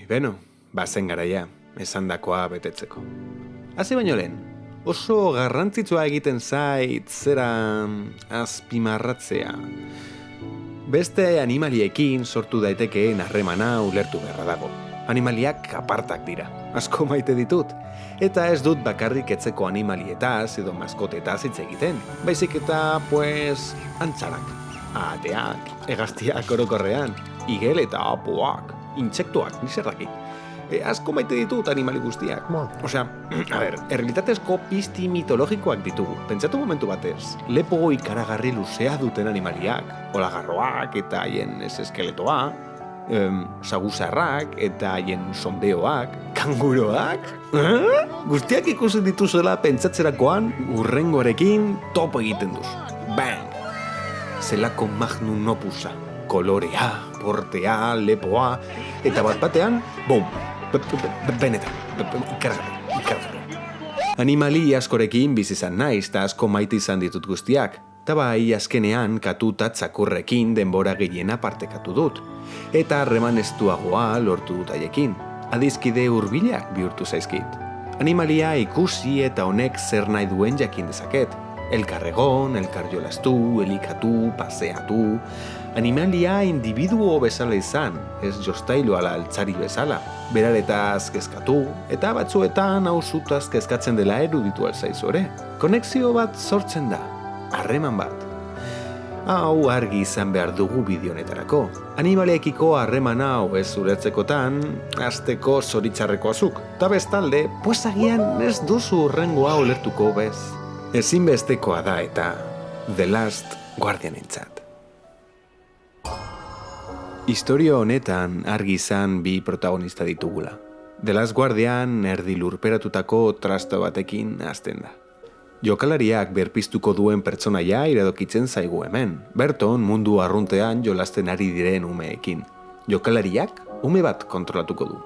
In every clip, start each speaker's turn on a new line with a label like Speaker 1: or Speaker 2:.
Speaker 1: Beno, bazen garaia, esandakoa betetzeko. Hasi baino lehen, oso garrantzitsua egiten zait zera azpimarratzea. Beste animaliekin sortu daitekeen harremana ulertu beharra dago. Animaliak apartak dira, asko maite ditut. Eta ez dut bakarrik etzeko animalietaz edo maskotetaz hitz egiten. Baizik eta, antzarak, ateak, hegaztiak orokorrean, igel eta apoak, intsektuak, nizerrakik. Asko maite ditut animali guztiak. Osea, errealitatezko pizti mitologikoak ditugu. Pentsatu momentu batez, lepo ikaragarri luzea duten animaliak, olagarroak eta haien eskeletoa, saguzarrak eta haien sondeoak, kanguroak, guztiak ikusi dituzela pentsatzerakoan urrengoarekin topo egiten duzu. Bang! Zelako magnum opusa, kolorea, portea, lepoa, eta bat-batean, bom! Benetan, ikaragarri. Animali askorekin bizizan naiz eta asko maite izan ditut guztiak. Eta bai, azkenean katuta txakurrekin denbora gehiena partekatu dut. Eta harreman estuagoa lortu dut haiekin. Adizkide hurbilak bihurtu zaizkit. Animalia ikusi eta honek zer nahi duen jakin dezaket. Elkarregon, elkarjolastu, elikatu, paseatu. Animalia individuo bezala izan, ez jostailu ala altzari bezala. Beraretaz kezkatu, eta batzuetan hausutaz kezkatzen dela eruditu alzaizu ere. Konexio bat sortzen da, harreman bat. Hau argi izan behar dugu bideo honetarako. Animaliekiko harreman hau ez ulertzekotan, hasteko zoritxarreko azuk. Ta bestalde, agian ez duzu urrengoa ulertuko bez. Ezinbestekoa da eta The Last Guardianentzat. Historia honetan argi izan bi protagonista ditugula. The Last Guardian erdi lurperatutako trasto batekin hasten da. Jokalariak berpiztuko duen pertsonaia iradokitzen zaigu hemen. Berton mundu arruntean jolasten ari diren umeekin. Jokalariak ume bat kontrolatuko du.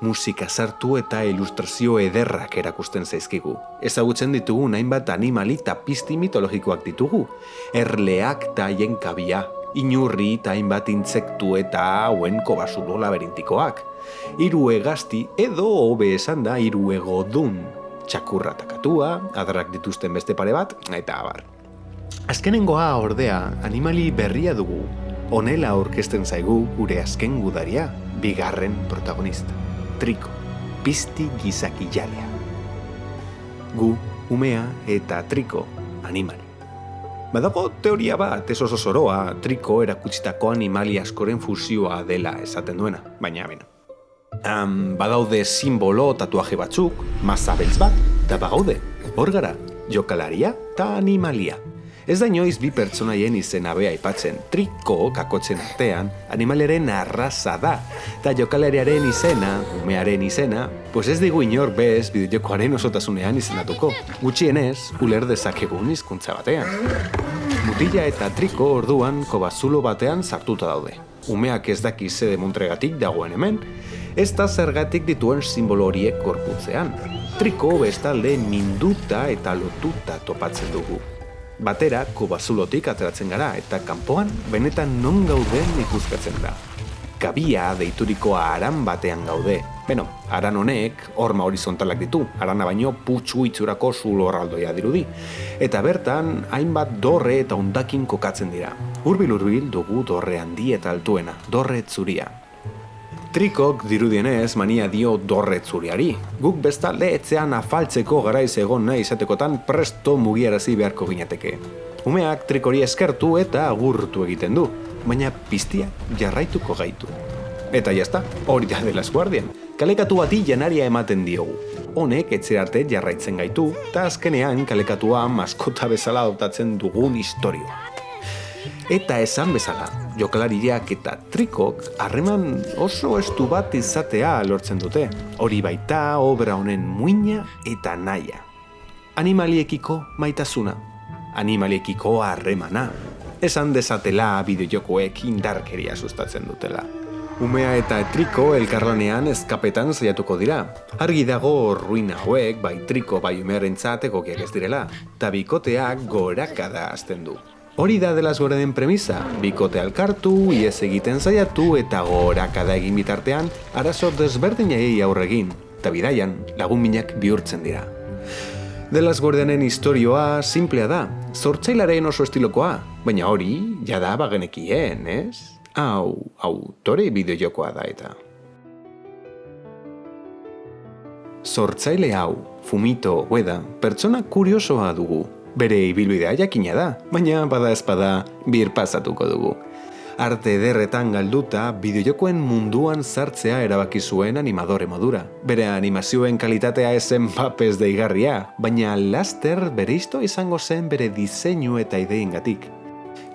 Speaker 1: Musika sartu eta ilustrazio ederrak erakusten zaizkigu. Ezagutzen ditugu hainbat animali eta pizti mitologikoak ditugu. Erleak eta haien kabia. Inurri eta hainbat intsektu eta hauen kobasulo laberintikoak. Hiru hegazti edo hobe esan da hiru egodun. Txakurra takatua, adarrak dituzten beste pare bat, eta abar. Azkenengoa ordea animali berria dugu. Honela aurkezten zaigu gure azken gudaria, bigarren protagonista. Triko, pizti gizakijalea. Gu, umea eta Triko, animali. Badago teoria bat, ez oso zoroa, Triko erakutsitako animali askoren fusioa dela esaten duena, baina beno. Badaude simbolo tatuaje batzuk, maza beltz bat, eta bagaude, hor gara, jokalaria eta animalia. Ez da inoiz bi pertsonaien izena bea aipatzen. Triko kakotzen artean animaliaren arraza da, eta jokalariaren izena, umearen izena, ez digu inor bez bideojokoaren osotasunean izenatuko. Gutxienez, uler dezakegun hizkuntza batean. Mutila eta Triko orduan kobazulo batean sartuta daude. Umeak ez daki zede montregatik dagoen hemen, ez da zergatik dituen simbolo horiek gorputzean. Triko bestalde minduta eta lotuta topatzen dugu. Batera, kobazulotik ateratzen gara eta kanpoan benetan non gauden ikuskatzen da. Kabia deituriko aran batean gaude. Beno, aran honek horma horizontalak ditu, arana baino putxu itxurako zulo horraldoia dirudi. Eta bertan, hainbat dorre eta hondakin kokatzen dira. Hurbil dugu dorre handi eta altuena, dorre zuria. Trikok dirudienez mania dio dorre zuriari. Guk bestalde etzean afaltzeko garaiz egon nahi izatekotan presto mugiarazi beharko ginateke. Umeak Trikori eskertu eta agurtu egiten du, baina piztia jarraituko gaitu. Eta jazta, hori da The Last Guardian. Kalekatu bati janaria ematen diogu. Honek etzera arte jarraitzen gaitu, eta azkenean kalekatua maskota bezala adoptatzen dugun historioa. Eta esan bezala, jokalariak eta Trikok harreman oso estu bat izatea lortzen dute. Hori baita obra honen muina eta naia. Animaliekiko maitasuna, animaliekiko harremana. Esan dezatela bideojokoek indarkeria sustatzen dutela. Umea eta Triko elkarlanean eskapetan saiatuko dira. Argi dago ruina hauek bai Triko bai umearentzat egokiak ez direla, eta bikoteak gorakada hasten du. Hori da The Last Guardianen premisa, bikote alkartu, ihes egiten saiatu eta gorakada egin bitartean arazo desberdinei aurre egin, eta bidaian lagun minak bihurtzen dira. The Last Guardianen istorioa simplea da, sortzailaren oso estilokoa, baina hori jada bagenekien, ez? Hau, autore bideojokoa da eta. Sortzaile hau, Fumito Ueda, pertsona kuriosoa dugu. Bere ibilbidea jakina da, baina bada ezpada birpasatuko dugu. Arte ederretan galduta, bideojokoen munduan sartzea erabaki zuen animadore modura. Bere animazioen kalitatea ezen papez deigarria, baina laster bere izango zen bere diseinu eta ideingatik.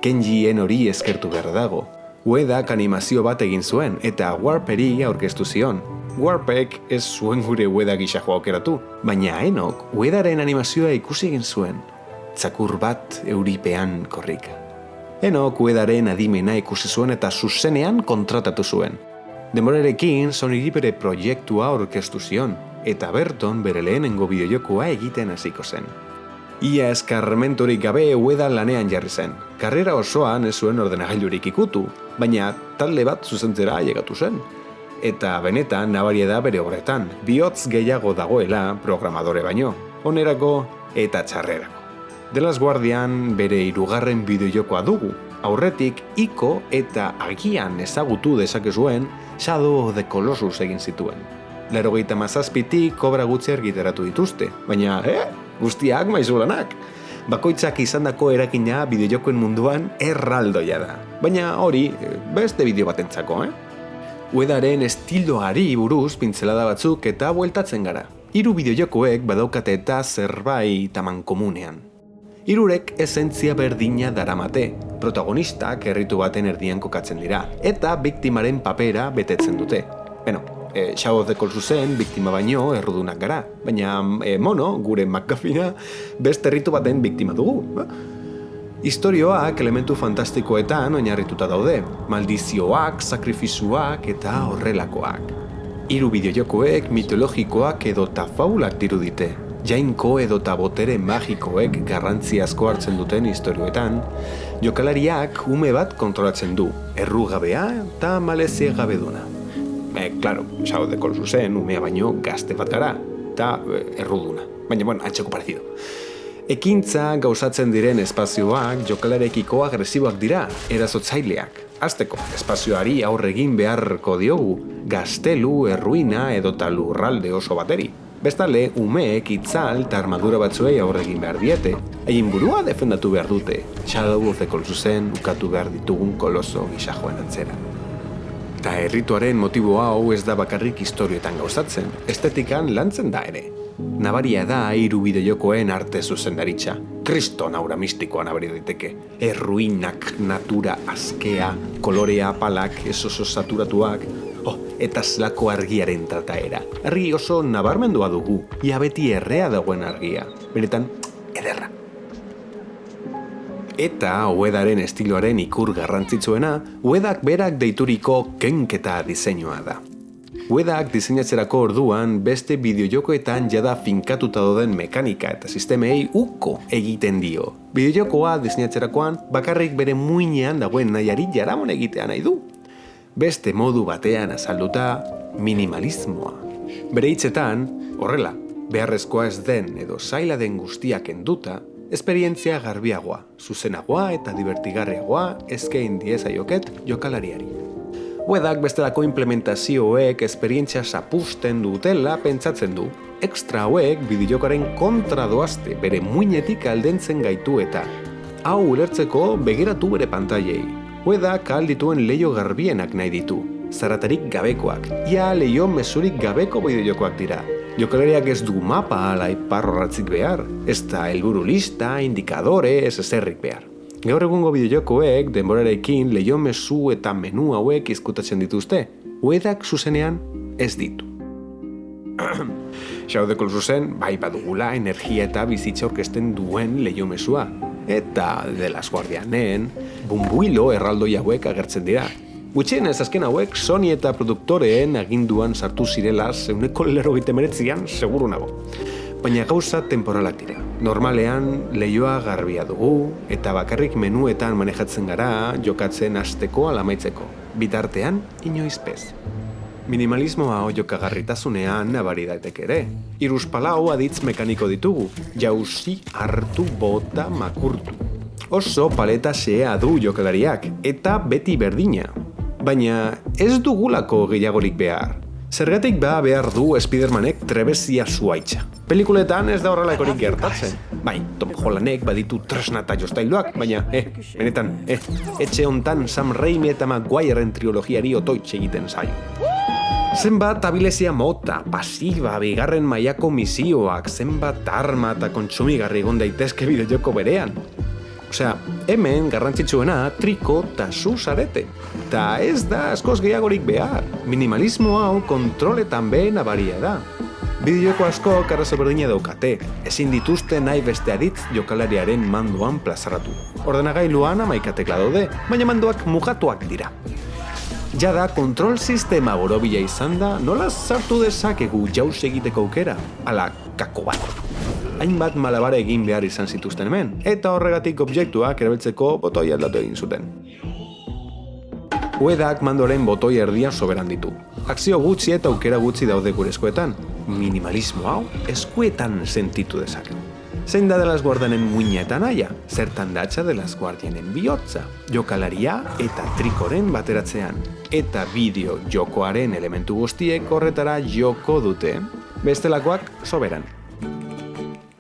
Speaker 1: Kenjien hori eskertu behar dago. Uedak animazio bat egin zuen eta Warperi aurkeztu zion. Warpek ez zuen gure Ueda gisa aukeratu, baina Enok Uedaren animazioa ikusi egin zuen. Txakur bat euripean korrika. Enok Uedaren adimena ikusi zuen eta zuzenean kontratatu zuen. Denborarekin Sonyri bere proiektua aurkeztu zion, eta berton bere lehenengo bideojokoa egiten hasiko zen. Ia eskarmenturik gabe Ueda lanean jarri zen. Karrera osoan ez zuen ordenagailurik ikutu, baina talde bat zuzentzera ailegatu zen. Eta benetan nabaria da bere horretan, bihotz gehiago dagoela programadore baino, onerako eta txarrerako. The Last Guardian bere 3. bideojokoa dugu, aurretik Ico eta agian ezagutu dezakezuen Shadow of the Colossus egin zituen. 97tik obra gutxi argitaratu dituzte, baina, guztiak maizulanak. Bakoitzak izandako erakina bideojokoen munduan erraldoia da, baina hori beste bideo batentzako, Uedaren estiloari buruz pintzelada batzuk eta bueltatzen gara. 3 bideojokoek badaukate eta zerbait amankomunean. 3 esentzia berdina daramate, protagonistak herritu baten erdian kokatzen dira, eta biktimaren papera betetzen dute. Shadow of the Colossusen biktima baino errudunak gara, baina Mono, gure McGuffina, beste herritu baten biktima dugu. Istorioak elementu fantastikoetan oinarrituta daude, maldizioak, sakrifizuak eta horrelakoak. 3 bideojokoek mitologikoak edota faulak dirudite. Jainko edota botere magikoek garrantzi asko hartzen duten istorioetan, jokalariak ume bat kontrolatzen du, errugabea eta malezie gabeduna. Claro, Shadow of the Colossusen umea baino gazte bat gara, eta erruduna. Baina, antxeko parecido. Ekintza gauzatzen diren espazioak jokalarekiko agresiboak dira, erazotzaileak. Hasteko, espazioari aurre egin beharko diogu, gaztelu, erruina edota lurralde oso bateri. Bestale, umeek itzal eta armadura batzuei aurre egin behar diete, haien burua defendatu behar dute, Shadow of the Colossusen ukatu behar ditugun koloso gisa joan antzera. Ta errituaren motibo hau ez da bakarrik istorioetan gauzatzen, estetikan lantzen da ere. Nabaria da 3 bideojokoen arte zuzendaritza, kriston aura mistikoa nabari daiteke. Erruinak, natura, askea, kolorea, palak, ez oso saturatuak, eta zelako argiaren trataera. Argi oso nabarmendua dugu, ia beti errea dagoen argia, benetan ederra. Eta Uedaren estiloaren ikur garrantzitsuena, Uedak berak deituriko kenketa diseinua da. Uedak diseinatzerako orduan beste bideojokoetan jada finkatuta dauden mekanika eta sistemei uko egiten dio. Bideojokoa diseinatzerakoan bakarrik bere muinean dagoen nahiari jaramon egitea nahi du. Beste modu batean azalduta minimalismoa. Bere hitzetan, horrela, beharrezkoa ez den edo zaila den guztiak enduta, esperientzia garbiagoa, zuzenagoa eta divertigarriagoa eskain diezaioket jokalariari. Uedak bestelako implementazioek esperientzia zapusten dutela pentsatzen du. Extra hauek bideojokoaren kontra doazte bere muinetik aldentzen gaitu eta. Hau ulertzeko begiratu bere pantailei. Uedak aldituen leio garbienak nahi ditu. Zaratarik gabekoak, ia leio mesurik gabeko bideojokoak dira. Jokalariak ez du mapa ala iparrorratzik behar, ez da helburu lista, indikadore, ez ezerrik behar. Gaur egungo bideojokoek denborarekin leio mezu eta menu hauek izkutatzen dituzte, Uedak zuzenean ez ditu. Shadow of the Colossusen bai badugula energia eta bizitza orkesten duen leio mesua, eta The Last Guardianen bumbuilo erraldoi hauek agertzen dira. Gutxienez azken hauek Sony eta produktoreen aginduan sartu zirela 1999an seguru nago. baina gauza temporalak dira. Normalean leihoa garbia dugu eta bakarrik menuetan manejatzen gara jokatzen hasteko ala amaitzeko. Bitartean inoiz bez. Minimalismoa jokagarritasunean nabari daiteke ere. Hiruzpalau aditz mekaniko ditugu, jauzi, hartu, bota, makurtu. Oso paleta xea du jokalariak, eta beti berdina. Baina ez dugulako gehiagorik behar. Zergatik behar du Spidermanek trebezia zuaitza. Pelikuletan ez da horrelakorik gertatzen. Bai, Tom Hollandek baditu tresna eta jostailuak, baina, benetan, etxe hontan Sam Raimi eta Maguireren trilogiari otoitz egiten zaio. Zenbat abilezia mota, pasiba, bigarren mailako misioak, zenbat arma eta kontsumigarri egon daitezke bidejoko berean. Osea, hemen garrantzitsuena triko eta zu zarete. Ta ez da askoz gehiagorik behar. Minimalismo hau kontroletan be nabaria da. Bideojoko asko arazo berdina daukate. Ezin dituzte nahi beste aditz jokalariaren mandoan plazaratu. Ordenagailuan 11 tekla daude, baina mandoak mugatuak dira. Jada kontrol sistema borobila izan da, nola sartu dezakegu jauz egiteko aukera? Ala, kako bat. Hainbat malabara egin behar izan zituzten hemen, eta horregatik objektuak erabiltzeko botoi aldatu egin zuten. Uedak mandoren botoi erdia soberan ditu. Akzio gutxi eta aukera gutxi daude gure eskuetan. Minimalismo hau eskuetan sentitu dezakegu. Zein da de las Guardianen muina eta naia? Zertan datxa de las Guardianen bihotza? Jokalaria eta trikoren bateratzean. Eta bideo jokoaren elementu guztiek horretara joko dute. Bestelakoak soberan.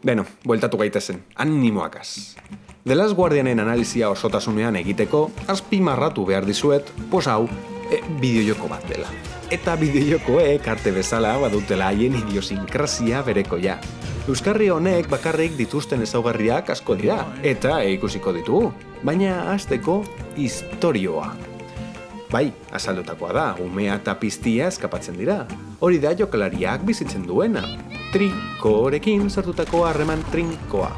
Speaker 1: Beno, bueltatu gaitezen, animoakaz. De las Guardianen analizia osotasunean egiteko, azpimarratu behar dizuet, hau, bideojoko bat dela. Eta bideojokoek arte bezala badutela haien idiosinkrasia berekoia. Euskarri honek bakarrik dituzten ezaugarriak asko dira, eta ikusiko ditugu. Baina hasteko istorioa. Bai, azaldutakoa da, umea eta piztia eskapatzen dira. Hori da jokalariak bizitzen duena. Trikorekin sartutako harreman trinkoa.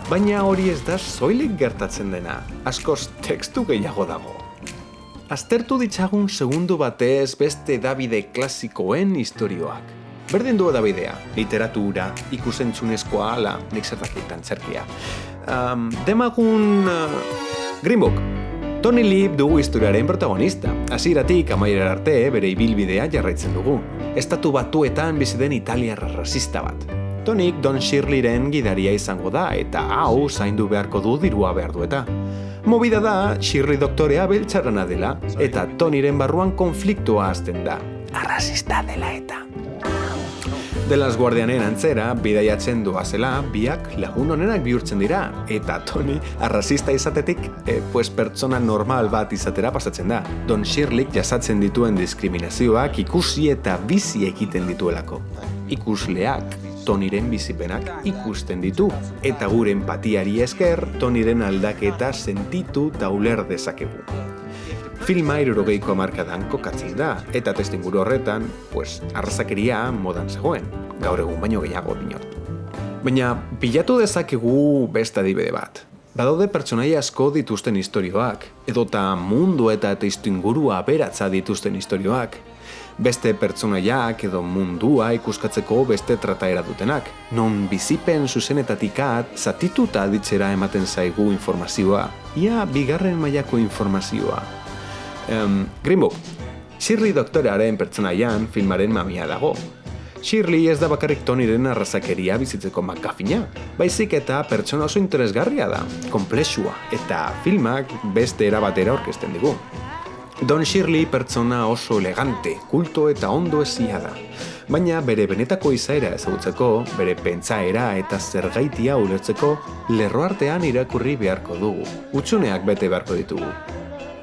Speaker 1: Baina hori ez da soilik gertatzen dena, askoz tekstu gehiago dago. Aztertu ditzagun segundu batez beste Davide klasikoen istorioak. Berdin du Davidea, literatura, ikusentzunezkoa ala, nik zertakit antzerkia. Demagun Green Book. Tony Lip dugu historiaren protagonista. Hasieratik amaierar arte bere ibilbidea jarraitzen dugu. Estatu Batuetan bizi den italiar rasista bat. Tonik Don Shirleyren gidaria izango da eta hau zaindu beharko du dirua behar du eta. Movida da Shirley doktorea beltzarana dela eta Tonyren barruan konfliktoa hasten da. Arrasista dela eta. De las Guardianen antzera, bidaiatzen doazela, biak lagun onenak bihurtzen dira, eta Tony arrazista izatetik, pertsona normal bat izatera pasatzen da. Don Shirley jasatzen dituen diskriminazioak ikusi eta bizi egiten dituelako. Ikusleak Tonyren bizipenak ikusten ditu, eta gure empatiari esker Tonyren aldaketa sentitu eta uler dezakegu. Filma 60ko hamarkadan kokatzen da, eta testuinguru horretan, arrazakeria modan zegoen, gaur egun baino gehiago dinot. Baina, bilatu dezakegu beste adibide bat. Badaude pertsonaia asko dituzten istorioak, edota mundu eta testuingurua aberatsa dituzten istorioak. Beste pertsonaiak edo mundua ikuskatzeko beste trataera dutenak, non bizipen zuzenetatik zatituta aditzera ematen zaigu informazioa, ia bigarren mailako informazioa. Green Book. Shirley doktorearen pertsonaian filmaren mamia dago. Shirley ez da bakarrik Tonyren arrazakeria bizitzeko makafina, baizik eta pertsona oso interesgarria da, konplexua, eta filmak beste erabatera aurkezten digu. Don Shirley pertsona oso elegante, kulto eta ondo ezia da. Baina bere benetako izaera ezagutzeko, bere pentsaera eta zergaitia ulertzeko, lerroartean irakurri beharko dugu. Hutsuneak bete beharko ditugu.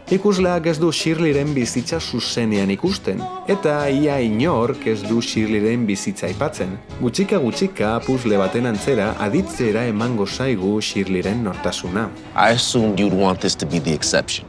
Speaker 1: Ikusleak ez du Shirleyren bizitza zuzenean ikusten, eta ia inork ez du Shirleyren bizitza aipatzen. Gutxika puzle baten antzera aditzera emango zaigu Shirleyren nortasuna.
Speaker 2: I assumed you'd want this to be the exception.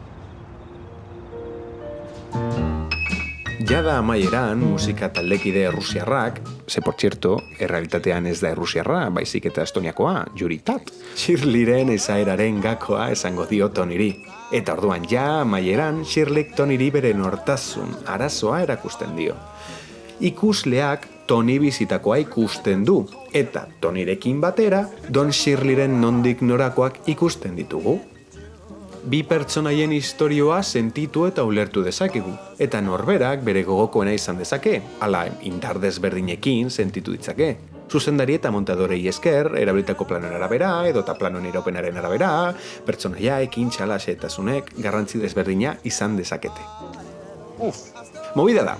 Speaker 1: Jada amaieran musika taldekide errusiarrak, por cierto, errealitatean ez da errusiarra, baizik eta estoniakoa, Juritat. Shirleyren ezaeraren gakoa esango dio Tonyri. Eta orduan ja amaieran Shirley Tonyri bere nortasun arazoa erakusten dio. Ikusleak Tony bizitakoa ikusten du, eta Tonyrekin batera Don Shirleyren nondik norakoak ikusten ditugu. Bi pertsonaien istorioa sentitu eta ulertu dezakegu, eta norberak bere gogokoena izan dezake, ala indar desberdinekin sentitu ditzake. Zuzendari eta montadorei esker, erabilitako planoen arabera, edota planoen iraupenaren arabera, pertsonaiaekin txalasetasunek garrantzi desberdina izan dezakete. Movida da,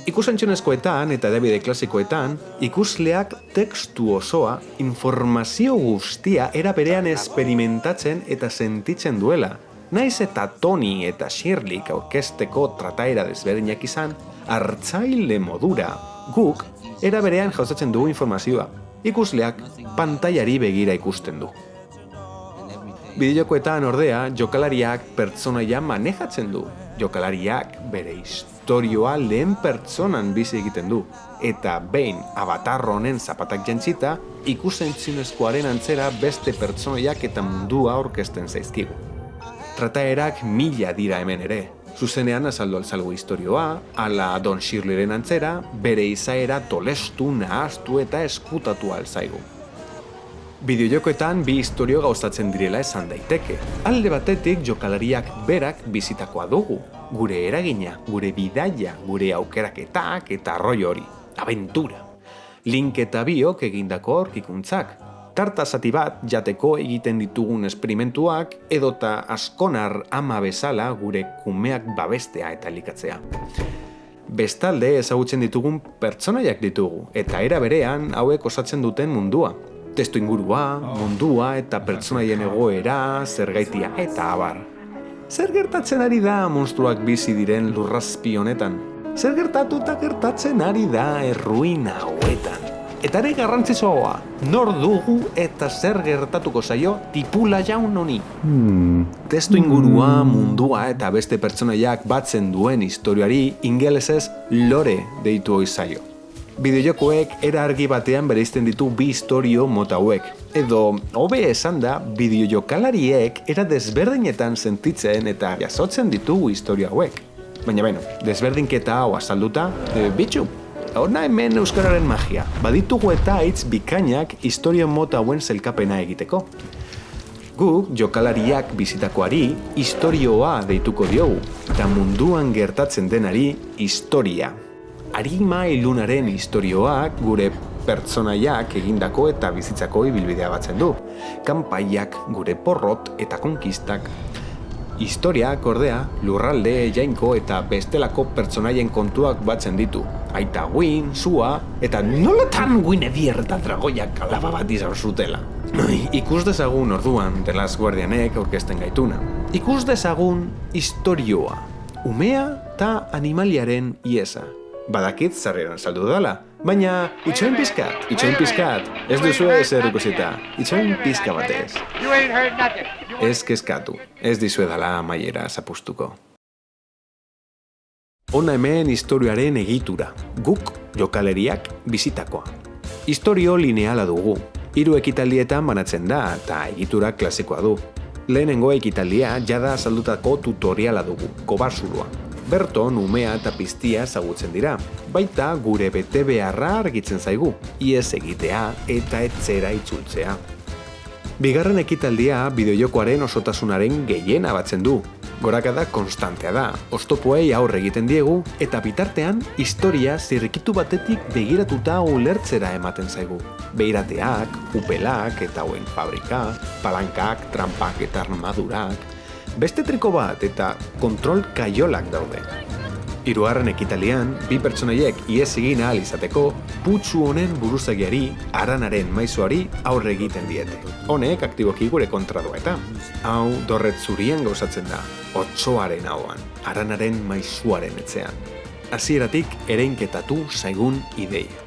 Speaker 1: ikus-entzunezkoetan eta hedabide klasikoetan, ikusleak tekstu osoa, informazio guztia era berean esperimentatzen eta sentitzen duela. Naiz eta Tony eta Shirley aurkezteko trataera desberdinak izan, hartzaile modura, guk era berean jauzatzen dugu informazioa. Ikusleak pantailari begira ikusten du. Bideojokoetan ordea, jokalariak pertsonaia manejatzen du. Jokalariak bere istorioa lehen pertsonan bizi egiten du. Eta behin avatar honen zapatak jantzita, ikus-entzunezkoaren antzera beste pertsonaiak eta mundua aurkezten zaizkigu. Trataerak 1000 dira hemen ere. Zuzenean azaldu altzalgo istorioa, ala Don Shirleyren antzera, bere izaera tolestu, nahaztu eta eskutatu altzaigu. Bideojokoetan bi istorio gauzatzen direla esan daiteke. Alde batetik jokalariak berak bizitakoa dugu. Gure eragina, gure bidaia, gure aukeraketak eta arroi hori. Aventura. Link eta biok egindako aurkikuntzak. Tarta zati bat jateko egiten ditugun esperimentuak edota askonar ama bezala gure kumeak babestea eta elikatzea. Bestalde ezagutzen ditugun pertsonaiak ditugu eta era berean hauek osatzen duten mundua. Testu ingurua, mundua eta pertsonaien egoera, zergaitia eta abar. Zer gertatzen ari da monstruak bizi diren lurrazpi honetan? Zer gertatu eta gertatzen ari da erruina hauetan? Eta ere garrantzitsuagoa, nor dugu eta zer gertatuko zaio tipula jaun honi. Testu ingurua, mundua eta beste pertsonaiak batzen duen historiari ingelesez lore deitu ohi zaio. Bideojokoek era argi batean bereizten ditu bi istorio mota hauek. Edo, hobe esan da, bideojokalariek era desberdinetan sentitzen eta jasotzen ditugu historia hauek. Baina desberdinketa hau azalduta, bitxu. Horna hemen euskararen magia. Baditugu eta hitz bikainak historio mota hauen zelkapena egiteko. Guk jokalariak bizitakoari istorioa deituko diogu, eta munduan gertatzen denari historia. Arima ilunaren istorioak gure pertsonaiak egindako eta bizitzako ibilbidea batzen du. Kanpaiak, gure porrot eta konkistak. Historiak, ordea, lurralde, jainko eta bestelako pertsonaien kontuak batzen ditu. Aita Gwyn, sua, eta nolatan Guinevere eta dragoiak alaba bat izan zutela. Ikus dezagun orduan The Last Guardianek aurkezten gaituna. Ikus dezagun istorioa, umea eta animaliaren iesa. Badakit zarreran saldu dala, baina itxoin pizkat, ez duzue ezer ikusita, itxoin pizka batez. Ez kezkatu, ez dizue dala amaiera zapustuko. Hona hemen historioaren egitura, guk jokaleriak bizitakoa. Historio lineala dugu, 3 ekitaldietan banatzen da eta egitura klasikoa du. Lehenengo ekitaldia jada azaldutako tutoriala dugu, kobarzulua. Berton umea eta piztia ezagutzen dira, baita gure bete beharra argitzen zaigu, ihes egitea eta etzera itzultzea. Bigarren ekitaldia bideojokoaren osotasunaren gehiena batzen du. Gorakada konstantea da, oztopoei aurre egiten diegu, eta bitartean historia zirrikitu batetik begiratuta ulertzera ematen zaigu. Beirateak, upelak eta hauen fabrika, palankak, trampak eta armadurak, beste triko bat eta kontrol kaiolak daude. 3. ekitalian, bi pertsonaiek ihes egin ahal izateko, putzu honen buruzagiari, aranaren maizuari aurre egiten diete. Honek aktiboki gure kontra doa eta. Hau dorret zurien gauzatzen da, otsoaren hauan, aranaren maizuaren etzean. Hasieratik ereinketatu zaigun ideia.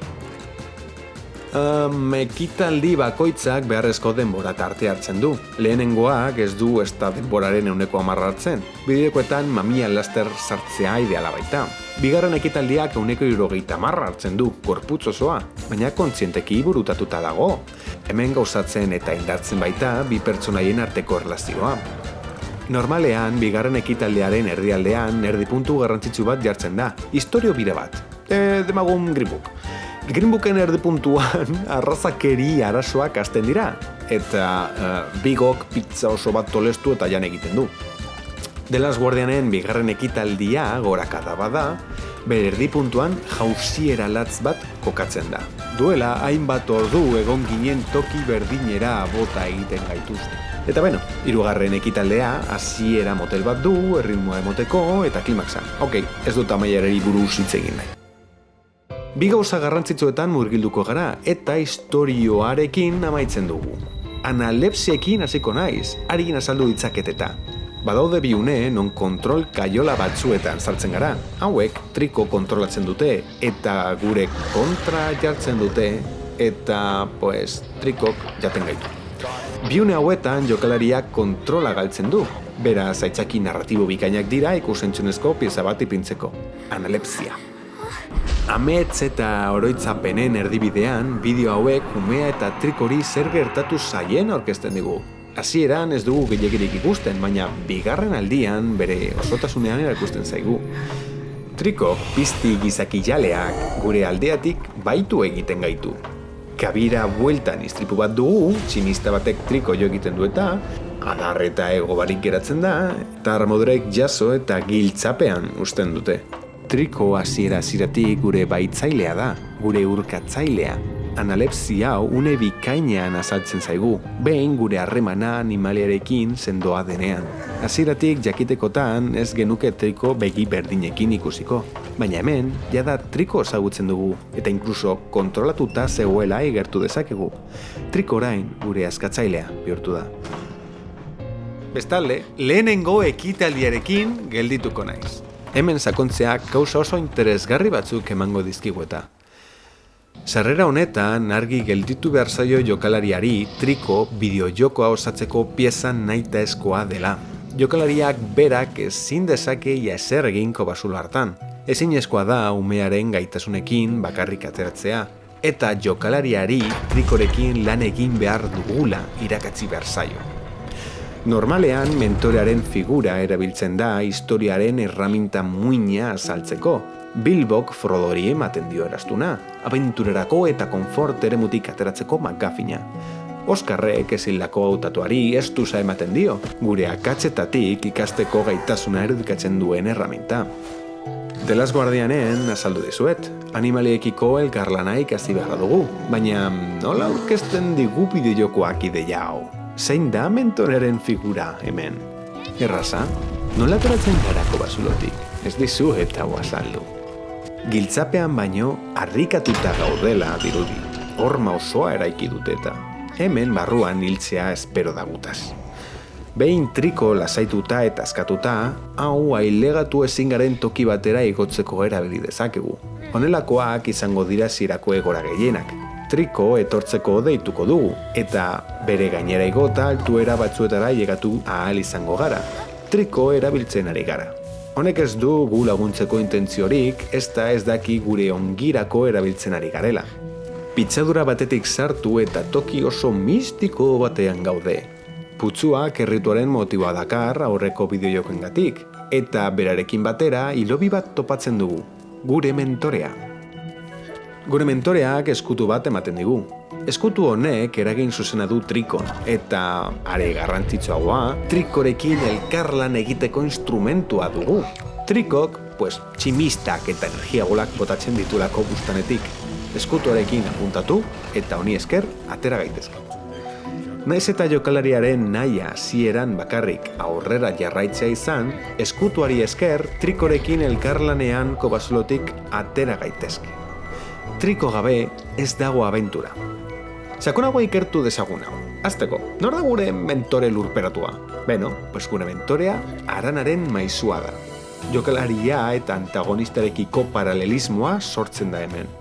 Speaker 1: Ekitaldi bakoitzak beharrezko denbora tarte hartzen du. Lehenengoak ez du ez da denboraren 110 hartzen. Bideokoetan mamia laster sartzea ideala baita. Bigarren ekitaldiak 170 hartzen du, gorputz osoa, baina kontzienteki burutatuta dago. Hemen gauzatzen eta indartzen baita bi pertsonaien arteko erlazioa. Normalean, bigarren ekitaldiaren erdialdean erdipuntu garrantzitsu bat jartzen da, istorio bide bat, demagun gripuk. Green Booken erdipuntuan arrazakeri arazoak hasten dira, eta Bigok pizza oso bat tolestu eta jan egiten du. The Last Guardianen bigarren ekitaldia gorakada bada, bere erdipuntuan jauziera latz bat kokatzen da. Duela hainbat ordu egon ginen toki berdinera bota egiten gaituzte. Eta beno, 3. ekitaldea hasiera motel bat du, erritmoa emoteko eta klimaxa. Ez dut amaiarari buruz hitz egin nahi. Bi gauza garrantzitsuetan murgilduko gara eta istorioarekin amaitzen dugu. Analepsiekin hasiko naiz, arigin azaldu ditzaketeta. Badaude bi une non kontrol kaiola batzuetan sartzen gara. Hauek Triko kontrolatzen dute eta gure kontra jartzen dute eta, Trikok jaten gaitu. Bi une hauetan jokalariak kontrola galtzen du. Beraz, aitzaki narratibo bikainak dira ikusentzunezko pieza bat ipintzeko. Analepsia. Amets eta oroitzapenen erdibidean, bideo hauek umea eta Trikori zer gertatu zaien aurkezten digu. Hasieran ez dugu gehiegirik ikusten, baina bigarren aldian bere osotasunean erakusten zaigu. Trikok pizti gizakijaleak gure aldeatik baitu egiten gaitu. Kabira bueltan istripu bat dugu, tximista batek Triko jo egiten du eta adar eta ego barik geratzen da, eta armodurek jaso eta giltzapean usten dute. Triko hasieratik gure baitzailea da, gure urkatzailea. Analepsia hau une bikainean azaltzen zaigu, behin gure harremana animaliarekin sendoa denean. Hasieratik jakitekotan ez genuke Triko begi berdinekin ikusiko, baina hemen jada Triko ezagutzen dugu eta inkluso kontrolatuta zegoela igertu dezakegu. Triko orain gure askatzailea bihurtu da. Bestalde, lehenengo ekitaldiarekin geldituko naiz. Hemen sakontzeak gauza oso interesgarri batzuk emango dizkigu eta. Sarrera honetan argi gelditu behar zaio jokalariari Triko bideojokoa osatzeko pieza nahitaezkoa dela. Jokalariak berak ezin dezake ezer eginko basulo hartan. Ezinezkoa da umearen gaitasunekin bakarrik ateratzea, eta jokalariari Trikorekin lan egin behar dugula irakatsi behar zaio. Normalean mentorearen figura erabiltzen da historiaren erraminta muina azaltzeko. Bilbok Frodori ematen dio eraztuna, abenturerako eta konfort eremutik ateratzeko McGuffina. Oskarrek ezildako hautatuari estusa ematen dio, gure akatsetatik ikasteko gaitasuna erudikatzen duen erraminta. The Last Guardianen azaldu dizuet, animaliekiko elkarlana ikasi behar dugu, baina nola aurkezten digu bideojokoak ideia hau? Zein da mentoreren figura hemen? Erraza, nola ateratzen garako basulotik? Ez dizu eta azaldu. Giltzapean baino, harrikatuta gaudela dirudi. Horma osoa eraiki dute eta. Hemen barruan hiltzea espero dagutaz. Behin Triko lasaituta eta askatuta, hau ailegatu ezin garen toki batera igotzeko erabili dezakegu. Honelakoak izango dira zirako egora gehienak. Triko etortzeko deituko dugu, eta bere gainera igota altuera batzuetara llegatu ahal izango gara. Triko erabiltzen ari gara. Honek ez du gu laguntzeko intentziorik, ez daki gure ongirako erabiltzen ari garela. Pitzadura batetik sartu eta toki oso mistiko batean gaude. Putzuak errituaren motiboa dakar aurreko bideojokoengatik, eta berarekin batera hilobi bat topatzen dugu, gure mentorea. Gure mentoreak eskutu bat ematen digu. Eskutu honek eragin zuzena du Trikon, eta are garrantzitsuagoa, Trikorekin elkarlan egiteko instrumentua dugu. Trikok, tximistak eta energiagolak botatzen ditulako bustanetik. Eskutuarekin apuntatu eta honi esker atera gaitezke. Naiz eta jokalariaren nahia hasieran bakarrik aurrera jarraitzea izan, eskutuari esker Trikorekin elkarlanean kobazulotik atera gaitezke. Triko gabe ez dago abentura. Sakonago ikertu dezaguna. Azteko, nor da gure mentore lurperatua? Beno, gure mentorea Aranaren maizua da. Jokalaria eta antagonistarekiko paralelismoa sortzen da hemen.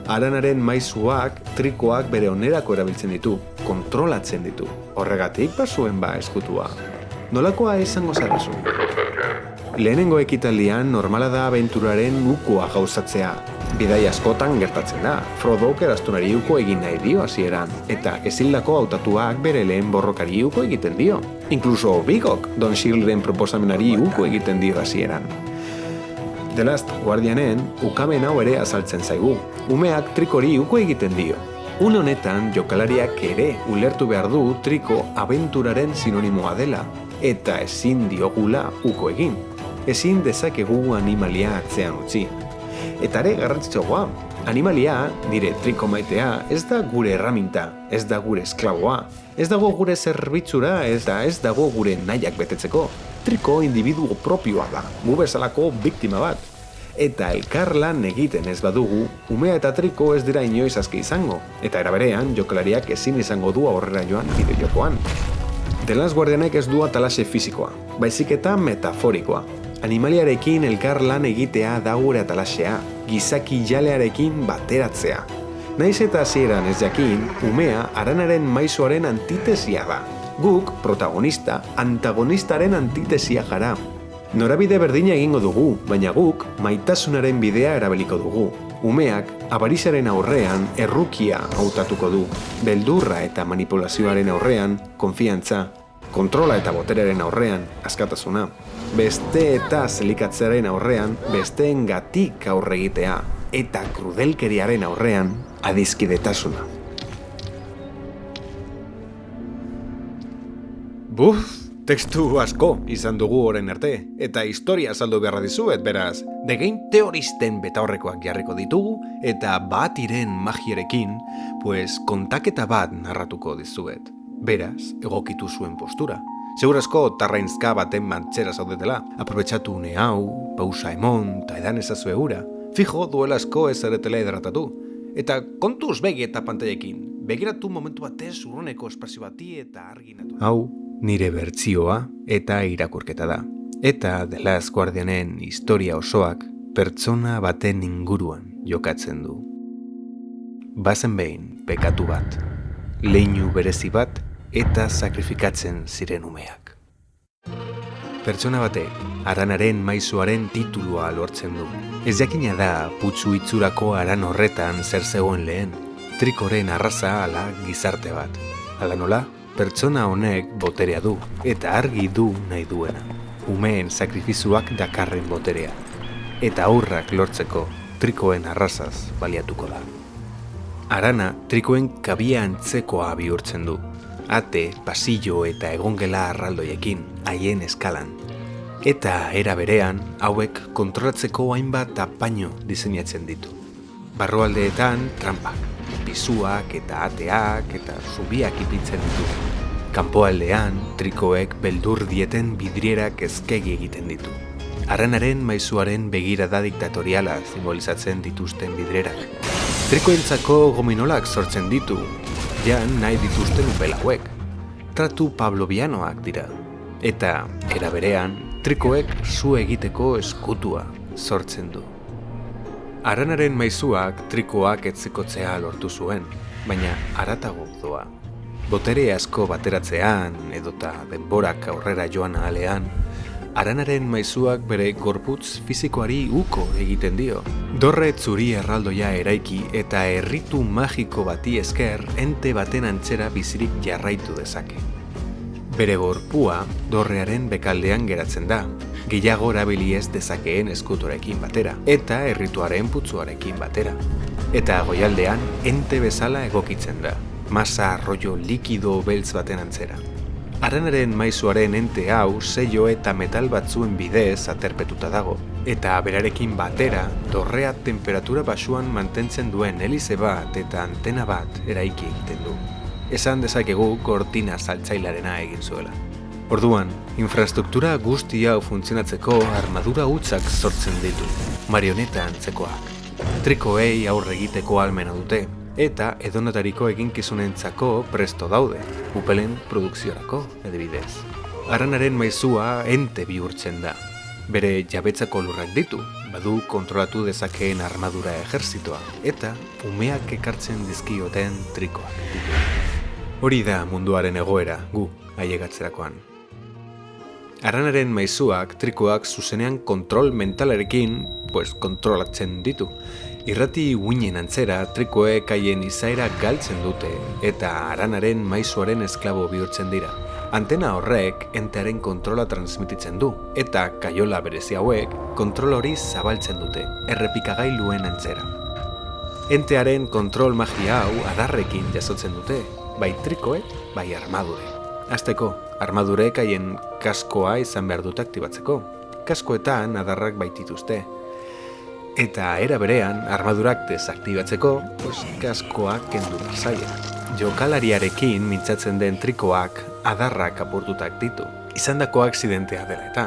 Speaker 1: Aranaren maizuak Trikoak bere onerako erabiltzen ditu, kontrolatzen ditu. Horregatik bazuen eskutua. Nolakoa izango zarazu? Lehenengo ekitaldian normala da abenturaren ukoa gauzatzea. Bidai askotan gertatzen da, Frodok eraztunari uko egin nahi dio hasieran, eta ezildako hautatuak bere lehen borrokari uko egiten dio. Inkluso Bigok Don Shirleyren proposamenari uko egiten dio hasieran. The Last Guardianen ukamen hau ere azaltzen zaigu. Umeak trikori uko egiten dio. Une honetan jokalariak ere ulertu behar du triko abenturaren sinonimoa dela, eta ezin diogula uko egin. Ezin dezakegu animalia atzean utzi. Eta ere garrantzitsuagoa, animalia, nire triko maitea, ez da gure erraminta, ez da gure esklaboa, ez dago gure zerbitzura, ez dago gure nahiak betetzeko. Triko individuo propioa da, gu bezalako biktima bat. Eta elkarlan egiten ez badugu, umea eta triko ez dira inoiz aski izango, eta eraberean jokalariak ezin izango du aurrera joan bideojokoan. The Last Guardianek ez du atalaxe fisikoa, baizik eta metaforikoa. Animaliarekin elkarlan egitea da gure atalaxea, gizaki jalearekin bateratzea. Naiz eta hasieran ez jakin, umea haranaren maizuaren antitesia da. Guk, protagonista, antagonistaren antitesia gara. Norabide berdina egingo dugu, baina guk maitasunaren bidea erabiliko dugu. Umeak avarizaren aurrean errukia hautatuko du. Beldurra eta manipulazioaren aurrean konfiantza. Kontrola eta boterearen aurrean askatasuna. Beste eta zelikatzearen aurrean besteengatik aurre egitea. Eta krudelkeriaren aurrean adizkidetasuna. Tekstu asko izan dugu orain arte, eta historia saldu beharra dizuet, beraz, The Game Theoristen betaurrekoak jarriko ditugu, eta batiren magierekin, kontaketa bat narratuko dizuet. Beraz, egokitu zuen postura. Segurazko tarrainzka baten mantxera zaudetela, aprobetxatu une hau, pausa emon, eta edan ezazue ura. Fijo, duela asko ez aretela hidratatu. Eta kontuz begi eta pantailekin, begiratu momentu batez urruneko espazio bati eta argi natu. Hau, nire bertsioa eta irakurketa da. Eta The Last Guardianen historia osoak pertsona baten inguruan jokatzen du. Bazen behin pekatu bat, leinu berezi bat eta sakrifikatzen ziren umeak. Pertsona batek haranaren maizuaren titulua lortzen du. Ez jakina da putzu itzurako haran horretan zer zegoen lehen, trikoren arraza ala gizarte bat. Hala nola, pertsona honek boterea du, eta argi du nahi duena. Umeen sakrifizuak dakarren boterea. Eta aurrak lortzeko trikoen arrazaz baliatuko da. Harana trikoen kabia antzekoa bihurtzen du. Ate, pasillo eta egongela arraldoiekin, haien eskalan. Eta era berean, hauek kontrolatzeko hainbat apaino diseinatzen ditu. Barrualdeetan trampak, pisuak eta ateak eta zubiak ipintzen ditu. Kanpoaldean, trikoek beldur dieten bidrierak eskegi egiten ditu. Haranaren maizuaren begirada diktatoriala simbolizatzen dituzten bidrerak. Trikoentzako gominolak sortzen ditu, jan nahi dituzten upel hauek. Tratu pavlovianoak dira. Eta, era berean, trikoek zu egiteko eskutua sortzen du. Haranaren maizuak trikoak etzikotzea lortu zuen, baina haratago doa. Botere asko bateratzean edota denborak aurrera joan ahalean, haranaren maizuak bere gorputz fizikoari uko egiten dio. Dorre zuri erraldoia eraiki eta erritu magiko bati esker ente baten antzera bizirik jarraitu dezake. Bere gorpua dorrearen bekaldean geratzen da, gehiago erabili ez dezakeen eskutorekin batera, eta errituaren putzuarekin batera. Eta goialdean ente bezala egokitzen da, masa arroio likido beltz baten antzera. Haranaren maizuaren ente hau sello eta metal batzuen bidez aterpetuta dago, eta berarekin batera dorrea temperatura basuan mantentzen duen helize bat eta antena bat eraiki egiten du. Esan dezakegu kortina saltzailarena egin zuela. Orduan, infrastruktura guzti hau funtzionatzeko armadura hutsak sortzen ditu, marioneta antzekoak. Trikoei aurre egiteko ahalmena dute, eta edonotariko eginkizunentzako presto daude, upelen produkziorako, adibidez. Haranaren maizua ente bihurtzen da. Bere jabetzako lurrak ditu, badu kontrolatu dezakeen armadura ejerzitoa, eta umeak ekartzen dizkioten trikoak ditu. Hori da munduaren egoera, gu, ailegatzerakoan. Haranaren maizuak trikoak zuzenean kontrol mentalarekin, kontrolatzen ditu. Irrati uinen antzera trikoek haien izaera galtzen dute eta haranaren maizuaren esklabo bihurtzen dira. Antena horrek entearen kontrola transmititzen du, eta kaiola berezi hauek kontrol hori zabaltzen dute, errepikagailuen antzera. Entearen kontrol magia hau adarrekin jasotzen dute, bai trikoek, bai armadure. Hasteko, armadurek haien kaskoa izan behar dute aktibatzeko. Kaskoetan adarrak baitituzte. Eta era berean, armadurak desaktibatzeko, kaskoak kendu zaie. Jokalariarekin mintzatzen den trikoak adarrak apurtutak ditu. Izandako aksidentea dela eta.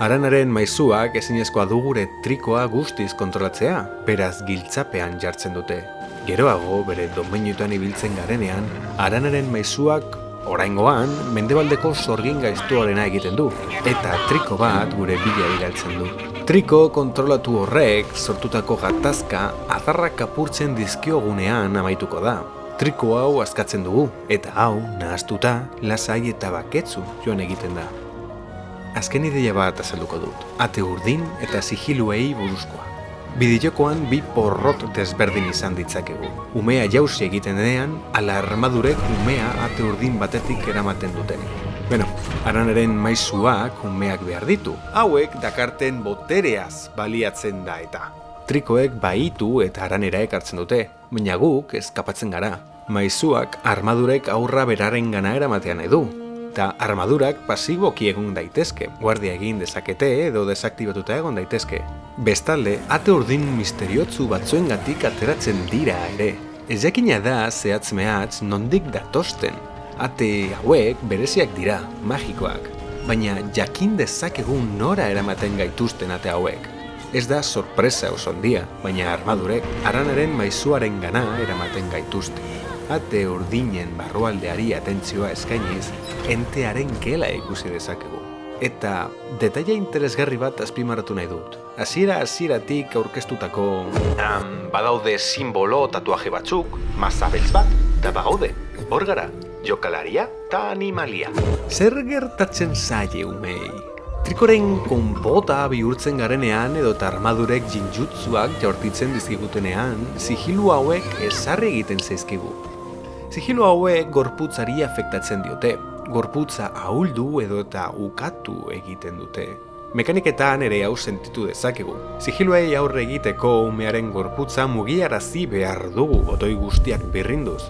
Speaker 1: Aranaren maizuak ezinezkoa du gure trikoa guztiz kontrolatzea, beraz giltzapean jartzen dute. Geroago, bere domeinuetan ibiltzen garenean, Aranaren maizuak oraingoan mendebaldeko sorgin gaiztuarena egiten du, eta triko bat gure bila iraltzen du. Triko kontrolatu horrek sortutako gatazka adarrak apurtzen dizkiogunean amaituko da. Triko hau askatzen dugu, eta hau, nahaztuta, lasai eta baketsu joan egiten da. Azken ideia bat azalduko dut, ate urdin eta sigiluei buruzkoa. Bideojokoan bi porrot desberdin izan ditzakegu. Umea jauzi egiten denean, ala armadurek umea ate urdin batetik eramaten duten. Beno, Aranaren maizuak umeak behar ditu, hauek dakarten botereaz baliatzen da eta. Trikoek baitu eta Aranera ekartzen dute, baina guk eskapatzen gara. Maizuak armadurek aurra beraren gana eramatean edu, eta armadurak pasiboki egon daitezke, guardia egin dezakete edo desaktibatuta egon daitezke. Bestalde, ate urdin misteriotzu batzuengatik ateratzen dira ere. Ez jakina da zehatz mehatz nondik datosten. Ate hauek bereziak dira, magikoak, baina jakin dezakegun nora eramaten gaituzten ate hauek. Ez da sorpresa oso handia, baina armadurek Aranaren maizuaren gana eramaten gaituzte. Ate urdinen barrualdeari atentzioa eskainiz, entearen gela ikusi dezakegu. Eta detaila interesgarri bat azpimarratu nahi dut. Hasieratik aurkeztutako badaude simbolo tatuaje batzuk, mazabeltz bat, eta bagaude, hor gara, jokalaria eta animalia. Zer gertatzen zaie umei? Trikoren konpota bihurtzen garenean edota armadurek jinjutsuak jaurtitzen dizkigutenean, sigilu hauek ezarri egiten zaizkigu. Sigilu hauek gorputzari afektatzen diote, gorputza ahuldu edota ukatu egiten dute. Mekaniketan ere hau sentitu dezakegu. Sigiluei aurre egiteko umearen gorputza mugiarazi behar dugu botoi guztiak birrinduz.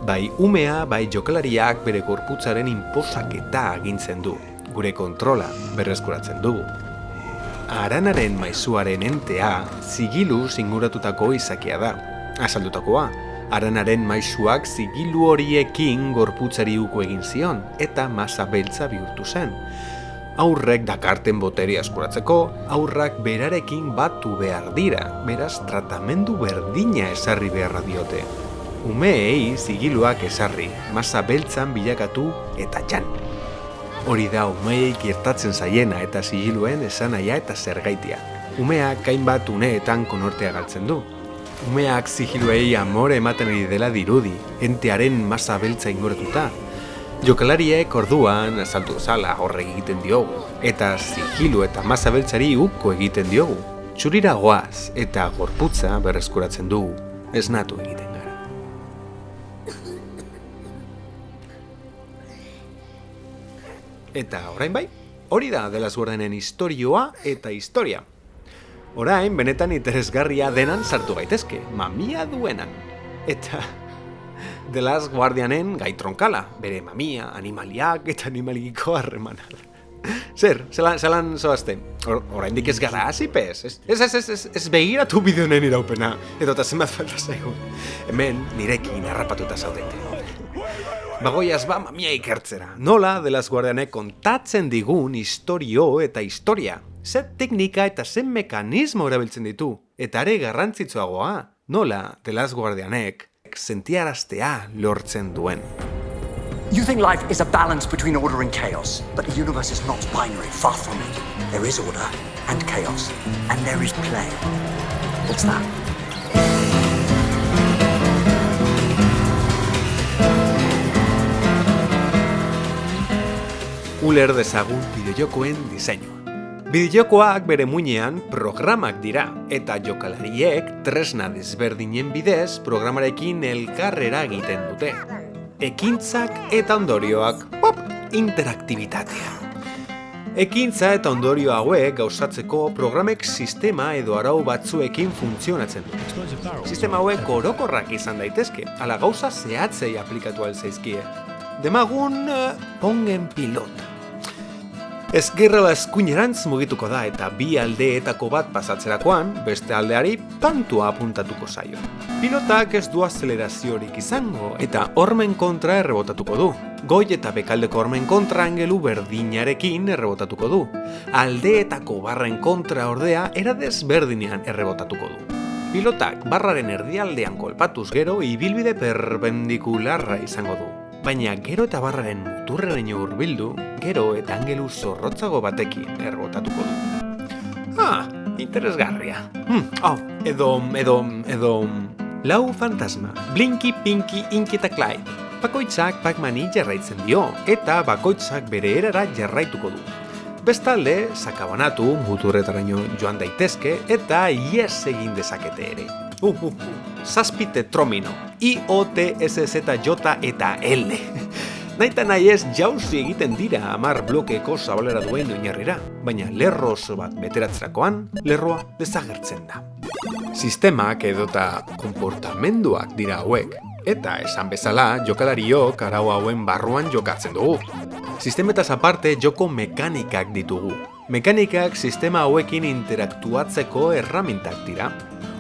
Speaker 1: Bai umea, bai jokalariak bere gorputzaren inposaketa agintzen du. Gure kontrola berreskuratzen dugu. Aranaren maizuaren entea zigilu singuratutako izakia da. Azaldutakoa, Aranaren maizuak zigilu horiekin gorputzari uko egin zion eta masa beltza bihurtu zen. Aurrek dakarten boterea eskuratzeko, aurrak berarekin batu behar dira, beraz tratamendu berdina ezarri beharra diote. Umeei zigiluak ezarri, masa beltzan bilakatu eta jan. Hori da umeei gertatzen zaiena eta zigiluen esanahia eta zergaitia. Umeak hainbat uneetan konortea galtzen du. Umeak zigiluei amore ematen ari dela dirudi, entearen masa beltza inguratuta. Jokalariek orduan azaltu zala horre egiten diogu, eta zigilu eta masa beltzari uko egiten diogu. Txurira goaz eta gorputza berreskuratzen dugu, esnatu egiten gara. Eta orain bai, hori da The Last Guardianen istorioa eta historia. Orain, benetan interesgarria denan sartu gaitezke, mamia duenan. Eta The Last Guardianen gai tronkala, bere mamia, animaliak eta animalikiko harremana. Zer, zelan zoazte? Oraindik ez gara hasi, pez? Ez begiratu bideonen iraupena, edo eta zenbat falta zaigu. Hemen nirekin harrapatuta zaudete. Bagoiaz ba mamia ikertzera. Nola The Last Guardianek kontatzen digun istorio eta historia. Zer teknika eta zen mekanismo erabiltzen ditu. Eta are garrantzitsuagoa, nola The Last Guardianek sentiaraztea lortzen duen.
Speaker 3: You think life is a balance between order and chaos, but the universe is not binary, far from it. There is order and chaos, and there is play. What's that?
Speaker 1: Uler dezagun bideojokoen diseinua. Bideojokoak bere muinean programak dira, eta jokalariek tresna desberdinen bidez programarekin elkarrera egiten dute. Ekintzak eta ondorioak, interaktibitatea. Ekintza eta ondorio hauek gauzatzeko programek sistema edo arau batzuekin funtzionatzen du. Sistema hauek orokorrak izan daitezke, ala gauza zehatzei aplikatu alzaizkie. Demagun, pongen pilota. Ezkerrela eskuinerantz mugituko da eta bi aldeetako bat pasatzerakoan, beste aldeari pantua apuntatuko zaio. Pilotak ez du azeleraziorik izango eta hormen kontra errebotatuko du. Goi eta bekaldeko hormen kontra angelu berdinarekin errebotatuko du. Aldeetako barren kontra ordea era desberdinean errebotatuko du. Pilotak barraren erdialdean kolpatuz gero ibilbide perpendikularra izango du. Baina gero eta barraren muturreraino hurbildu, gero eta angelu zorrotzago batekin errebotatuko du. Interesgarria. Edo... Lau fantasma, Blinky, Pinky, Inky eta Clyde. Bakoitzak Pac-Mani jarraitzen dio, eta bakoitzak bere erara jarraituko du. Bestalde, sakabanatu muturretaraino joan daitezke eta ies egin dezakete ere. Zazpi tetromino, IOTSZJ eta L. Naita nahi ez jauzi egiten dira 10 blokeko zabalera duen oinarrira, baina lerro oso bat beteratzerakoan, lerroa desagertzen da. Sistemak edota konportamenduak dira hauek, eta esan bezala jokalariok arau hauen barruan jokatzen dugu. Sistemetaz aparte joko mekanikak ditugu. Mekanikak sistema hauekin interaktuatzeko erramintak dira.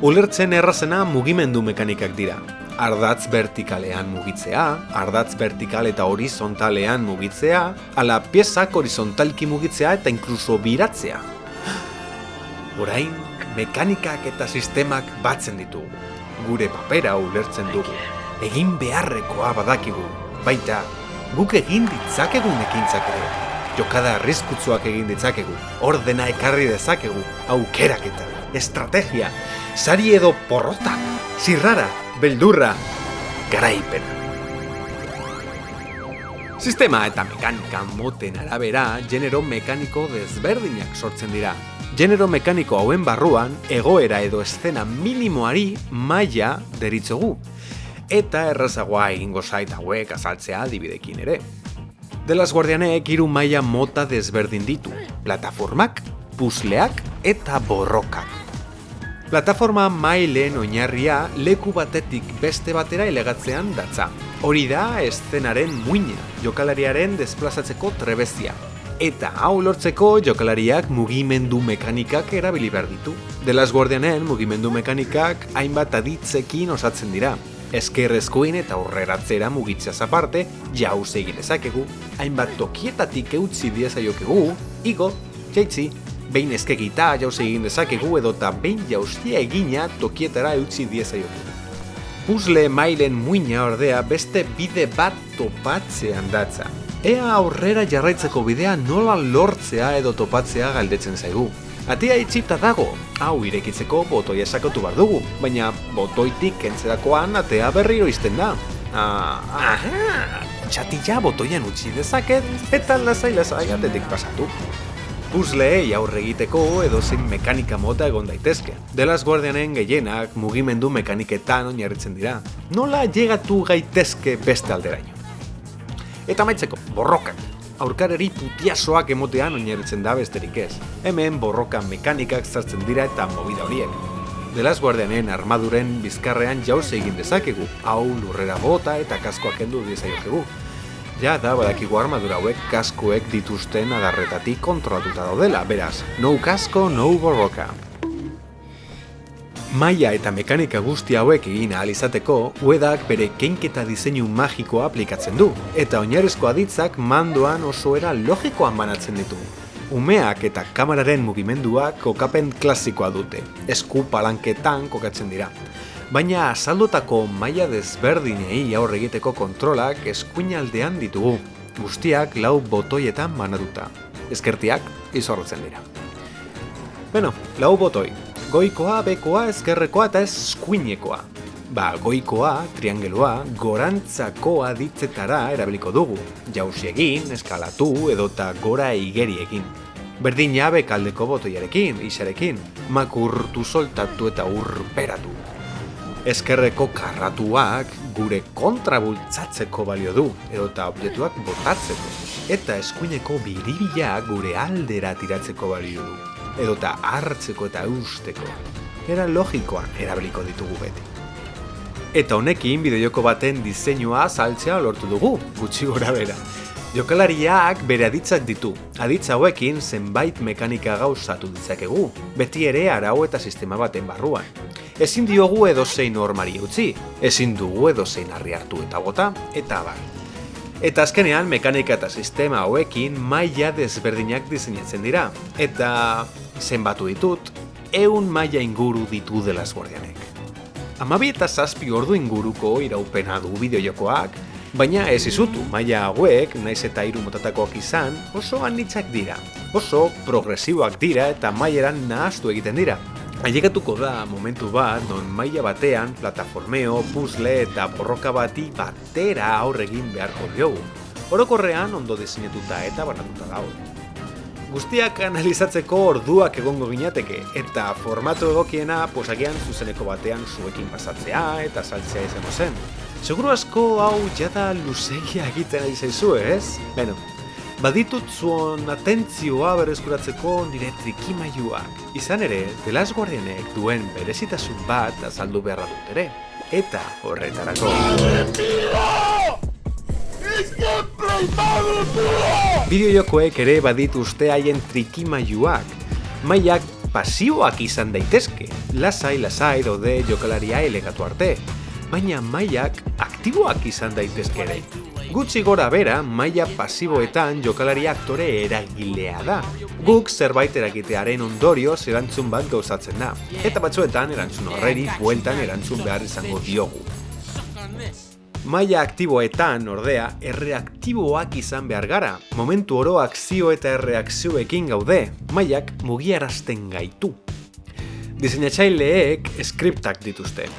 Speaker 1: Ulertzen errazena mugimendu mekanikak dira. Ardatz vertikalean mugitzea, ardatz vertikal eta horizontalean mugitzea, ala piezak horizontalki mugitzea eta inkluso biratzea. Orain, mekanikak eta sistemak batzen ditugu. Gure papera ulertzen dugu. Egin beharrekoa badakigu. Baita, guk egin ditzakegun ekintzak ere. Jokada arriskutsuak egin ditzakegu. Ordena ekarri dezakegu. Aukeraketa, estrategia, sari edo porrota, zirrara, beldurra, garaipena. Sistema eta mekanika moten arabera, genero mekaniko desberdinak sortzen dira. Genero mekaniko hauen barruan, egoera edo eszena minimoari maila deritzogu. Eta errazagoa egingo zait hauek azaltzea adibidekin ere. The Last Guardianek 3 maila mota desberdin ditu. Plataformak, puzzleak eta borrokak. Plataforma mailen oinarria leku batetik beste batera elegatzean datza. Hori da eszenaren muina, jokalariaren desplazatzeko trebezia. Eta hau lortzeko jokalariak mugimendu mekanikak erabili behar ditu. The Last Guardianen mugimendu mekanikak hainbat aditzekin osatzen dira. Ezker eskuin eta aurreratzera mugitzeaz aparte, jauz egin dezakegu, hainbat tokietatik eutzi diezaiokegu, igo, jaitzi, behin eskegita jauz egin dezakegu edota behin jauztia egina tokietara eutzi diezaiokegu. Puzzle mailen muina ordea beste bide bat topatzean datza. Ea aurrera jarraitzeko bidea nola lortzea edo topatzea galdetzen zaigu. Atea itxita dago, hau irekitzeko botoia sakatu behar dugu, baina botoitik kentzerakoan atea berriro izten da. Txatila botoian utzi dezaket eta lasai atetik pasatu. Puzzleei aurre egiteko edozein mekanika mota egon daitezke. The Last Guardianen gehienak mugimendu mekaniketan oinarritzen dira. Nola llegatu gaitezke beste alderaino. Eta maitzeko, borrokak. Aurkareri putiasoak emotean oinarritzen da besterik ez. Hemen borroka mekanikak sartzen dira eta movida horiek. The Last Guardianen armaduren bizkarrean jauz egin dezakegu, hau lurrera bota eta kaskoak kendu diezaiokegu. Ja da badakigu armadura hauek kaskoek dituzten adarretatik kontrolatuta daudela, beraz, no kasko, no borroka. Maila eta mekanika guzti hauek egin ahal izateko, Uedak bere keinketa diseinu magikoa aplikatzen du, eta oinarrizko aditzak mandoan oso era logikoan banatzen ditu. Umeak eta kameraren mugimenduak kokapen klasikoa dute, esku palanketan kokatzen dira. Baina azaldutako maila desberdinei aurre egiteko kontrolak eskuinaldean ditugu, guztiak 4 botoietan banatuta. Ezkertiak izorratzen dira. Beno, 4 botoi. Goikoa, bekoa, ezkerrekoa eta eskuinekoa. Goikoa, triangelua, gorantzako aditzetara erabiliko dugu. Jauzi egin, eskalatu edota gora igeri egin. Berdina bekaldeko botoiarekin, isarekin, makurtu soltatu eta urperatu. Ezkerreko karratuak gure kontrabultzatzeko balio du, edota objektuak botatzeko. eta eskuineko biribila gure aldera tiratzeko balio du, edota hartzeko eta eusteko. Era logikoan erabiliko ditugu beti. Eta honekin bideojoko baten diseinua saltzea lortu dugu, gutxi gora bera. Jokalariak bere aditzak ditu. Aditz hauekin zenbait mekanika gauzatu ditzakegu, beti ere arau eta sistema baten barruan. Ezin diogu edozein normari utzi, ezin dugu edozein harri hartu eta bota, eta abar. Eta azkenean mekanika eta sistema hauekin maila desberdinak diseinatzen dira, eta zenbatu ditut, 100 maila inguru ditu The Last Guardianek. 12 eta 7 ordu inguruko iraupena du bideojokoak, baina ez izutu, maila hauek, naiz eta 3 motatakoak izan, oso anitzak dira, oso progresiboak dira eta maileran nahaztu egiten dira. Ailegatuko da momentu bat, non maila batean, plataformeo, puzzle eta borroka bati batera aurre egin beharko diogu. Orokorrean ondo diseinatuta eta banatuta dago. Guztiak analizatzeko orduak egongo ginateke, eta formatu egokiena posakean zuzeneko batean zuekin pasatzea eta saltzea izango zen. Seguru asko hau jada luzegia egiten ari zaizu, ez? Beno, baditut zuon atentzioa berreskuratzeko nire trikimailuak. Izan ere, The Last Guardianek duen berezitasun bat azaldu beharra dut ere. Eta horretarako. Bideojokoek ere badituzte haien trikimailuak. Mailak pasiboak izan daitezke, lasai daude jokalaria elegatu arte. Baina mailak aktiboak izan daitezke ere. Gutxi gora bera, maila pasiboetan jokalari aktore eragilea da. Guk zerbait eragitearen ondorioz erantzun bat gauzatzen da, eta batzuetan erantzun horreri bueltan erantzun behar izango diogu. Maila aktiboetan, ordea, erreaktiboak izan behar gara. Momentu oro akzio eta erreakzioekin gaude, mailak mugiarazten gaitu. Diseinatzaileek skriptak dituzte.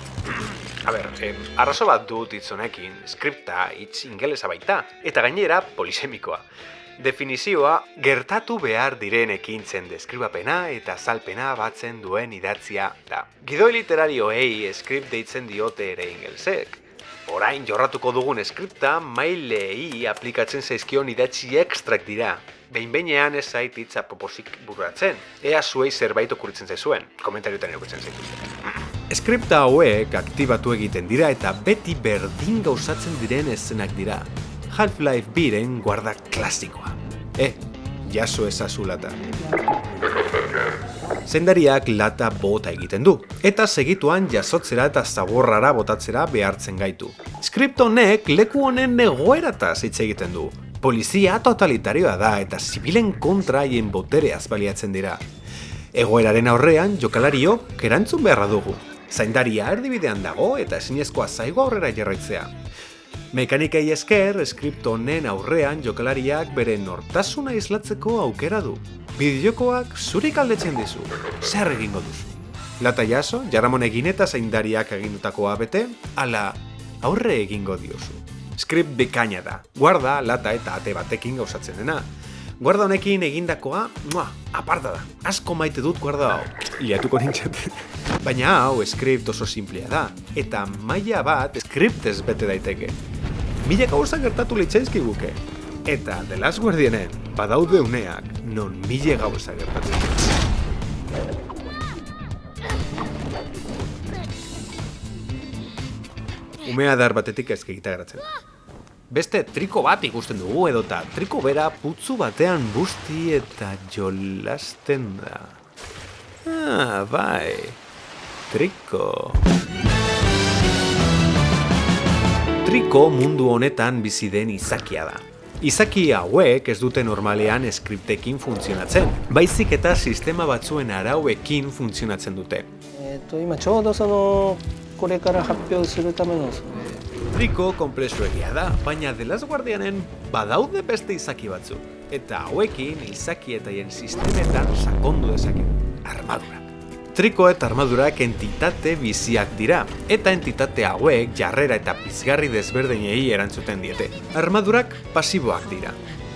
Speaker 1: Arrazo bat dut hitz honekin, skripta hitz ingelesa baita, eta gainera polisemikoa. Definizioa, gertatu behar diren ekintzen deskribapena eta azalpena batzen duen idatzia da. Gidoi literarioei skript deitzen diote ere ingelsek. Orain jorratuko dugun skripta mailei aplikatzen zaizkion idatzi ekstrak dira. Behin-behinean ez zait hitza proposik bururatzen, ea zuei zerbait okurritzen zaizuen, komentarioetan erokutzen zaituzte. Skripta hauek aktibatu egiten dira eta beti berdin gauzatzen diren eszenak dira. Half-Life 2-ren guarda klasikoa. Jaso ezazu lata. Zendariak lata bota egiten du, eta segituan jasotzera eta zaborrara botatzera behartzen gaitu. Skript honek leku honen egoerataz hitz egiten du. Polizia totalitarioa da eta zibilen kontra haien botereaz baliatzen dira. Egoeraren aurrean jokalariok erantzun beharra dugu. Zaindaria erdibidean dago eta ezinezkoa zaigu aurrera jarraitzea. Mekanikei esker, skript honen aurrean jokalariak bere nortasuna islatzeko aukera du. Bideojokoak zurik galdetzen dizu, zer egingo duzu? Lata jaso, jaramon egin eta zaindariak agindutakoa bete, ala aurre egingo diozu. Skript bikaina da, guarda, lata eta ate batekin gauzatzen dena. Guarda honekin egindakoa, aparta da. Asko maite dut guarda hau. Liatuko nintzaten. Baina hau skript oso simplea da, eta maila bat skriptez bete daiteke. Mila gauza gertatu litzaizkiguke. Eta The Last Guardianen badaude uneak non mila gauza gertatzen. Umea dar batetik ezkegita geratzen. Beste triko bat ikusten dugu edota triko bera putzu batean busti eta jolasten da. Bai, triko. Triko mundu honetan bizi den izakia da. Izaki hauek ez dute normalean skriptekin funtzionatzen, baizik eta sistema batzuen arauekin funtzionatzen dute.
Speaker 4: 今ちょうどこれから発表するための
Speaker 1: Triko konplexuegia da, baina The Last Guardianen badaude beste izaki batzuk. Eta hauekin izaki eta hien sistemetan sakondu dezakegu. Armadurak. Triko eta armadurak entitate biziak dira, eta entitate hauek jarrera eta pizgarri desberdinei erantzuten diete. Armadurak pasiboak dira.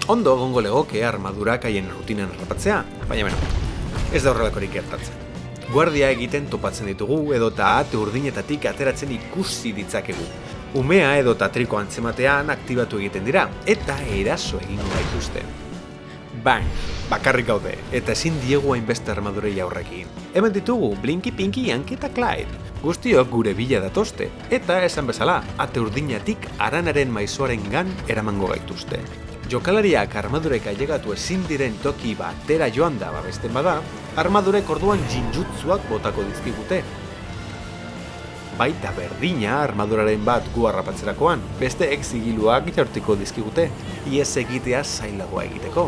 Speaker 1: Ondo egongo legoke armadurak haien rutinen harrapatzea, baina ez da horrelakorik gertatzen. Guardia egiten topatzen ditugu edota ate urdinetatik ateratzen ikusi ditzakegu. Umea edota triko antzematean aktibatu egiten dira, eta eraso egingo gaituzte. Bang! Bakarrik gaude, eta ezin diegu hainbeste armadurei aurrekin. Hemen ditugu Blinky, Pinky, Yankee eta Clyde. Guztiok gure bila datozte, eta esan bezala, ate urdinatik aranaren maizoaren gan eramango gaituzte. Jokalariak armadurek ailegatu ezin diren toki batera joan da babesten bada, armadurek orduan jinjutsuak botako dizkigute. Baita berdina armaduraren bat gu harrapatzerakoan, beste exigiluak jaurtiko dizkigute, iez egitea zailagoa egiteko.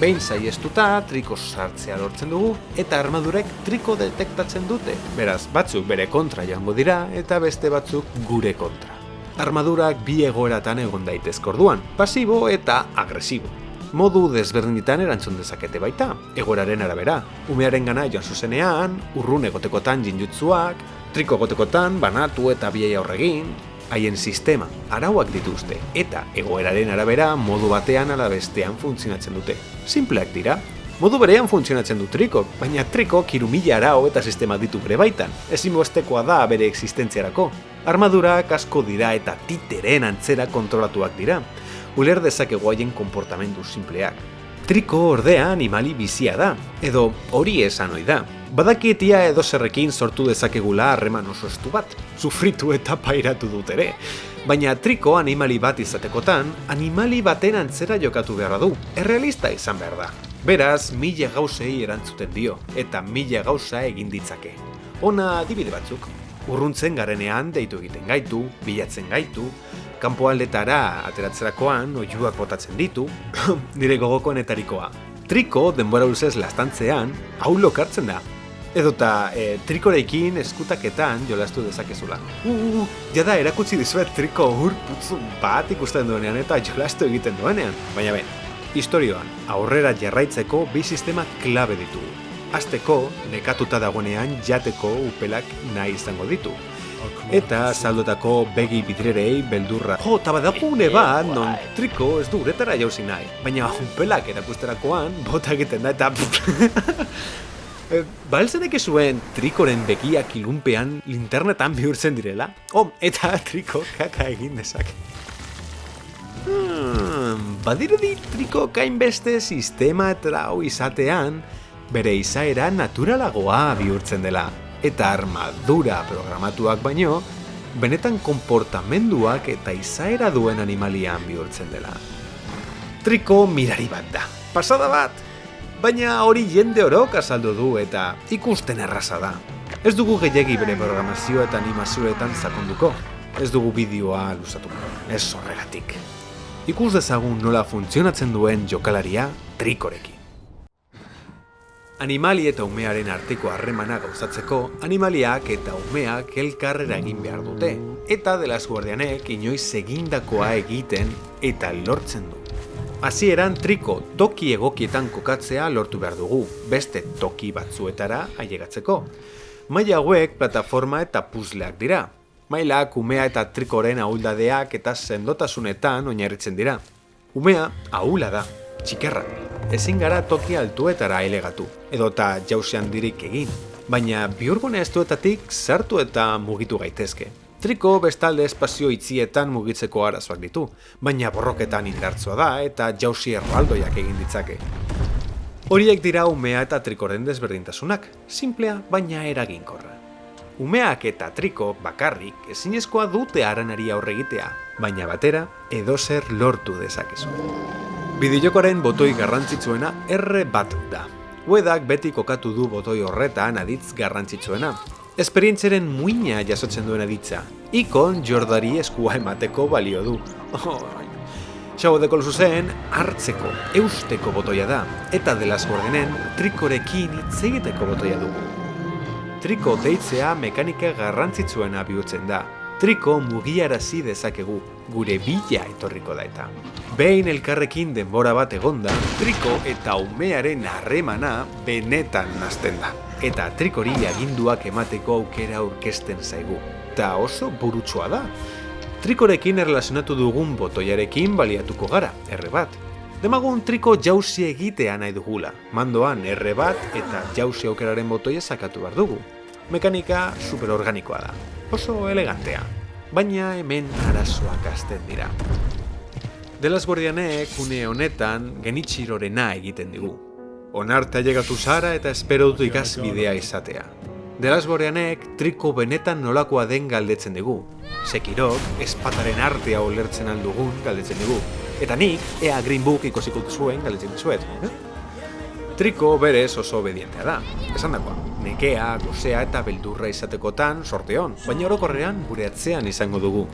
Speaker 1: Behin saiestuta, triko sartzea lortzen dugu, eta armadurek triko detektatzen dute. Beraz, batzuk bere kontra joango dira, eta beste batzuk gure kontra. Armadurak bi egoeratan egon daitezke orduan, pasibo eta agresibo. Modu desberdinetan erantzun dezakete baita, egoeraren arabera. Umearen gana joan zuzenean, urrun egotekotan jinjutsuak, triko egotekotan banatu eta biei aurregin, haien sistema, arauak dituzte, eta egoeraren arabera modu batean ala bestean funtzionatzen dute. Simpleak dira. Modu berean funtzionatzen du trikok, baina trikok 3000 arau eta sistema ditu bere baitan. Ezinbestekoa da bere existentziarako. Armadurak asko dira eta titeren antzera kontrolatuak dira. Uler dezakegu haien konportamendu simpleak. Triko ordea animali bizia da, edo hori esan ohi da. Badakietia edo zerrekin sortu dezakegula harreman oso estu bat, sufritu eta pairatu dut ere. Baina triko animali bat izatekotan, animali baten antzera jokatu beharra du, errealista izan behar da. Beraz, 1000 gauzei erantzuten dio, eta 1000 gauza egin ditzake. Hona adibide batzuk, urruntzen garenean deitu egiten gaitu, bilatzen gaitu, kanpoaldetara ateratzerakoan oihuak botatzen ditu, nire gogokoenetarikoa. Triko denbora luzez lastantzean, hau lokartzen da. Edota trikorekin eskutaketan jolastu dezakezula. Jada erakutsi dizuet triko putzu bat ikusten duenean eta jolastu egiten duenean. Baina ben, historioan aurrera jarraitzeko bi sistema klabe ditugu. Hasteko, nekatuta dagoenean jateko upelak nahi izango ditu. Eta saldotako begi bidrerei beldurra. Jo, eta badakune bat, non triko ez du uretara jauzi nahi. Baina upelak erakusterakoan, bota egiten da eta... Balzenek zuen trikoren begiak ilunpean linternetan bihurtzen direla? Eta triko kaka egin dezake. Badirudi triko kainbeste sistema eta hau izatean, bere izaera naturalagoa bihurtzen dela. Eta armadura programatuak baino, benetan konportamenduak eta izaera duen animalian bihurtzen dela. Triko mirari bat da, pasada bat! Baina hori jende orok azaldu du eta ikusten erraza da. Ez dugu gehiegi bere programazio eta animazioetan sakonduko. Ez dugu bideoa luzatuko. Ez horregatik. Ikus dezagun nola funtzionatzen duen jokalaria trikorekin. Animali eta umearen arteko harremana gauzatzeko, animaliak eta umeak elkarrera egin behar dute. Eta The Last Guardianek inoiz egindakoa egiten eta lortzen du. Hasieran triko toki egokietan kokatzea lortu behar dugu, beste toki batzuetara ailegatzeko. Maila hauek plataforma eta puzzleak dira. Mailak umea eta trikoren ahuldadeak eta sendotasunetan oinarritzen dira. Umea ahula da, txikerra. Ezin gara toki altuetara ailegatu, edota jauzi handirik egin. Baina bihurgune estuetatik sartu eta mugitu gaitezke. Triko bestalde espazio itzietan mugitzeko arazoak ditu, baina borroketan indartsoa da eta jauzi erraldoiak egin ditzake. Horiek dira umea eta trikoren desberdintasunak, simplea baina eraginkorra. Umeak eta triko bakarrik ezinezkoa dute haranari aurre egitea, baina batera edozer lortu dezakezu. Bideojokoaren botoi garrantzitsuena R bat da. Uedak beti kokatu du botoi horretan aditz garrantzitsuena. Esperientziaren muina jasotzen duen aditza. Ikon jordari eskua emateko balio du. Xabodeko zuzen hartzeko, eusteko botoia da. Eta The Last Guardianen trikorekin hitz egiteko botoia dugu. Triko deitzea mekanika garrantzitsuena bihurtzen da. Triko mugiarazi dezakegu, gure bila etorriko da eta. Behin elkarrekin denbora bat egonda, triko eta umearen harremana benetan hasten da. Eta trikori aginduak emateko aukera aurkezten zaigu. Ta oso burutsua da. Trikorekin erlazionatu dugun botoiarekin baliatuko gara, R bat. Demagun triko jauzi egitea nahi dugula. Mandoan R bat eta jauzi aukeraren botoia sakatu behar dugu. Mekanika superorganikoa da. Oso elegantea. baina hemen arazoak hasten dira. The Last Guardianek une honetan Genichirorena egiten digu. Onarte ailegatu zara eta espero dut ikasbidea izatea. The Last Guardianek Triko benetan nolakoa den galdetzen digu. Sekirok espataren artea ulertzen aldugun galdetzen digu. Eta nik ea Green Book ikosiko zuen galdetzen dizuet. Triko berez oso obedientea da. Esan dakoa, nekea, gozea eta beldurra izatekotan sorte hon, baina orokorrean gure atzean izango dugu.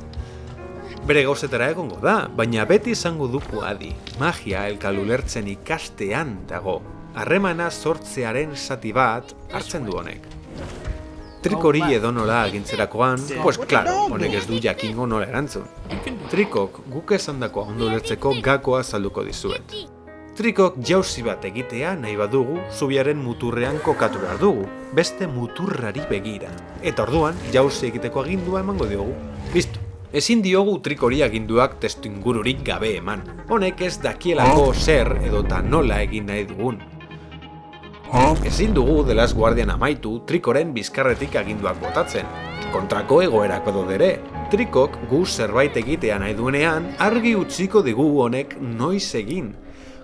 Speaker 1: Bere gauzetara egongo da, baina beti izango dugu adi. Magia elkal ulertzen ikastean dago. Harremana sortzearen zati bat hartzen du honek. Trikori edonola agintzerakoan, pues claro, honek ez du jakingo nola erantzun. Trikok guk esandakoa ondo ulertzeko gakoa azalduko dizuet. Trikok jauzi bat egitea nahi badugu, zubiaren muturrean kokatu behar dugu, beste muturrari begira. Eta orduan, jauzi egiteko agindua emango diogu. Listo. Ezin diogu Trikori aginduak testuingururik gabe eman. Honek ez dakielako zer edota nola egin nahi dugun. Ezin dugu The Last Guardian amaitu Trikoren bizkarretik aginduak botatzen. Kontrako egoerak badodere, Trikok gu zerbait egitea nahi duenean argi utziko digu honek noiz egin.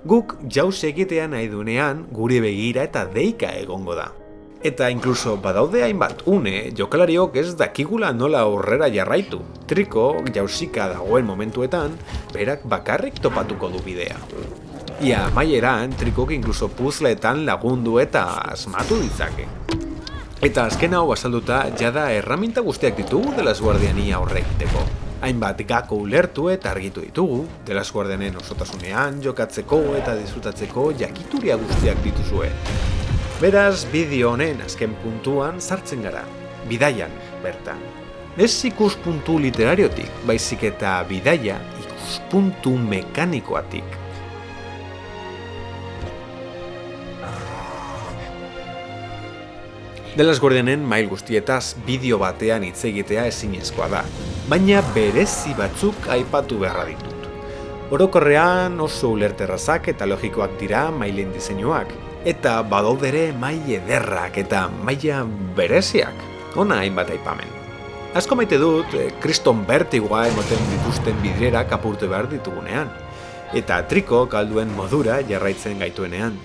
Speaker 1: Guk jauzi egitea nahi duenean gure begira eta deika egongo da. Eta inkluso badaude hainbat une, jokalariok ez dakigula nola aurrera jarraitu. Triko jauzika dagoen momentuetan, berak bakarrik topatuko du bidea. Ia amaieran, Trikok inkluso puzzleetan lagundu eta asmatu ditzake. Eta azken hau azalduta, jada erraminta guztiak ditugu The Last Guardiani aurre egiteko. Hainbat gako ulertu eta argitu ditugu, The Last Guardianen osotasunean jokatzeko eta disfrutatzeko jakituria guztiak dituzue. Beraz, bideo honen azken puntuan sartzen gara, bidaian bertan. Ez ikuspuntu literariotik, baizik eta bidaia ikuspuntu mekanikoatik. The Last Guardianen mail guztietaz bideo batean hitz egitea ezinezkoa da, baina berezi batzuk aipatu beharra ditut. Orokorrean oso ulerterrazak eta logikoak dira mailen diseinuak, eta badaudere mail ederrak eta maila bereziak, hona hainbat aipamen. Asko maite dut, kriston bertigoa emoten dituzten bidrerak apurtu behar ditugunean, eta Triko kalduen modura jarraitzen gaituenean.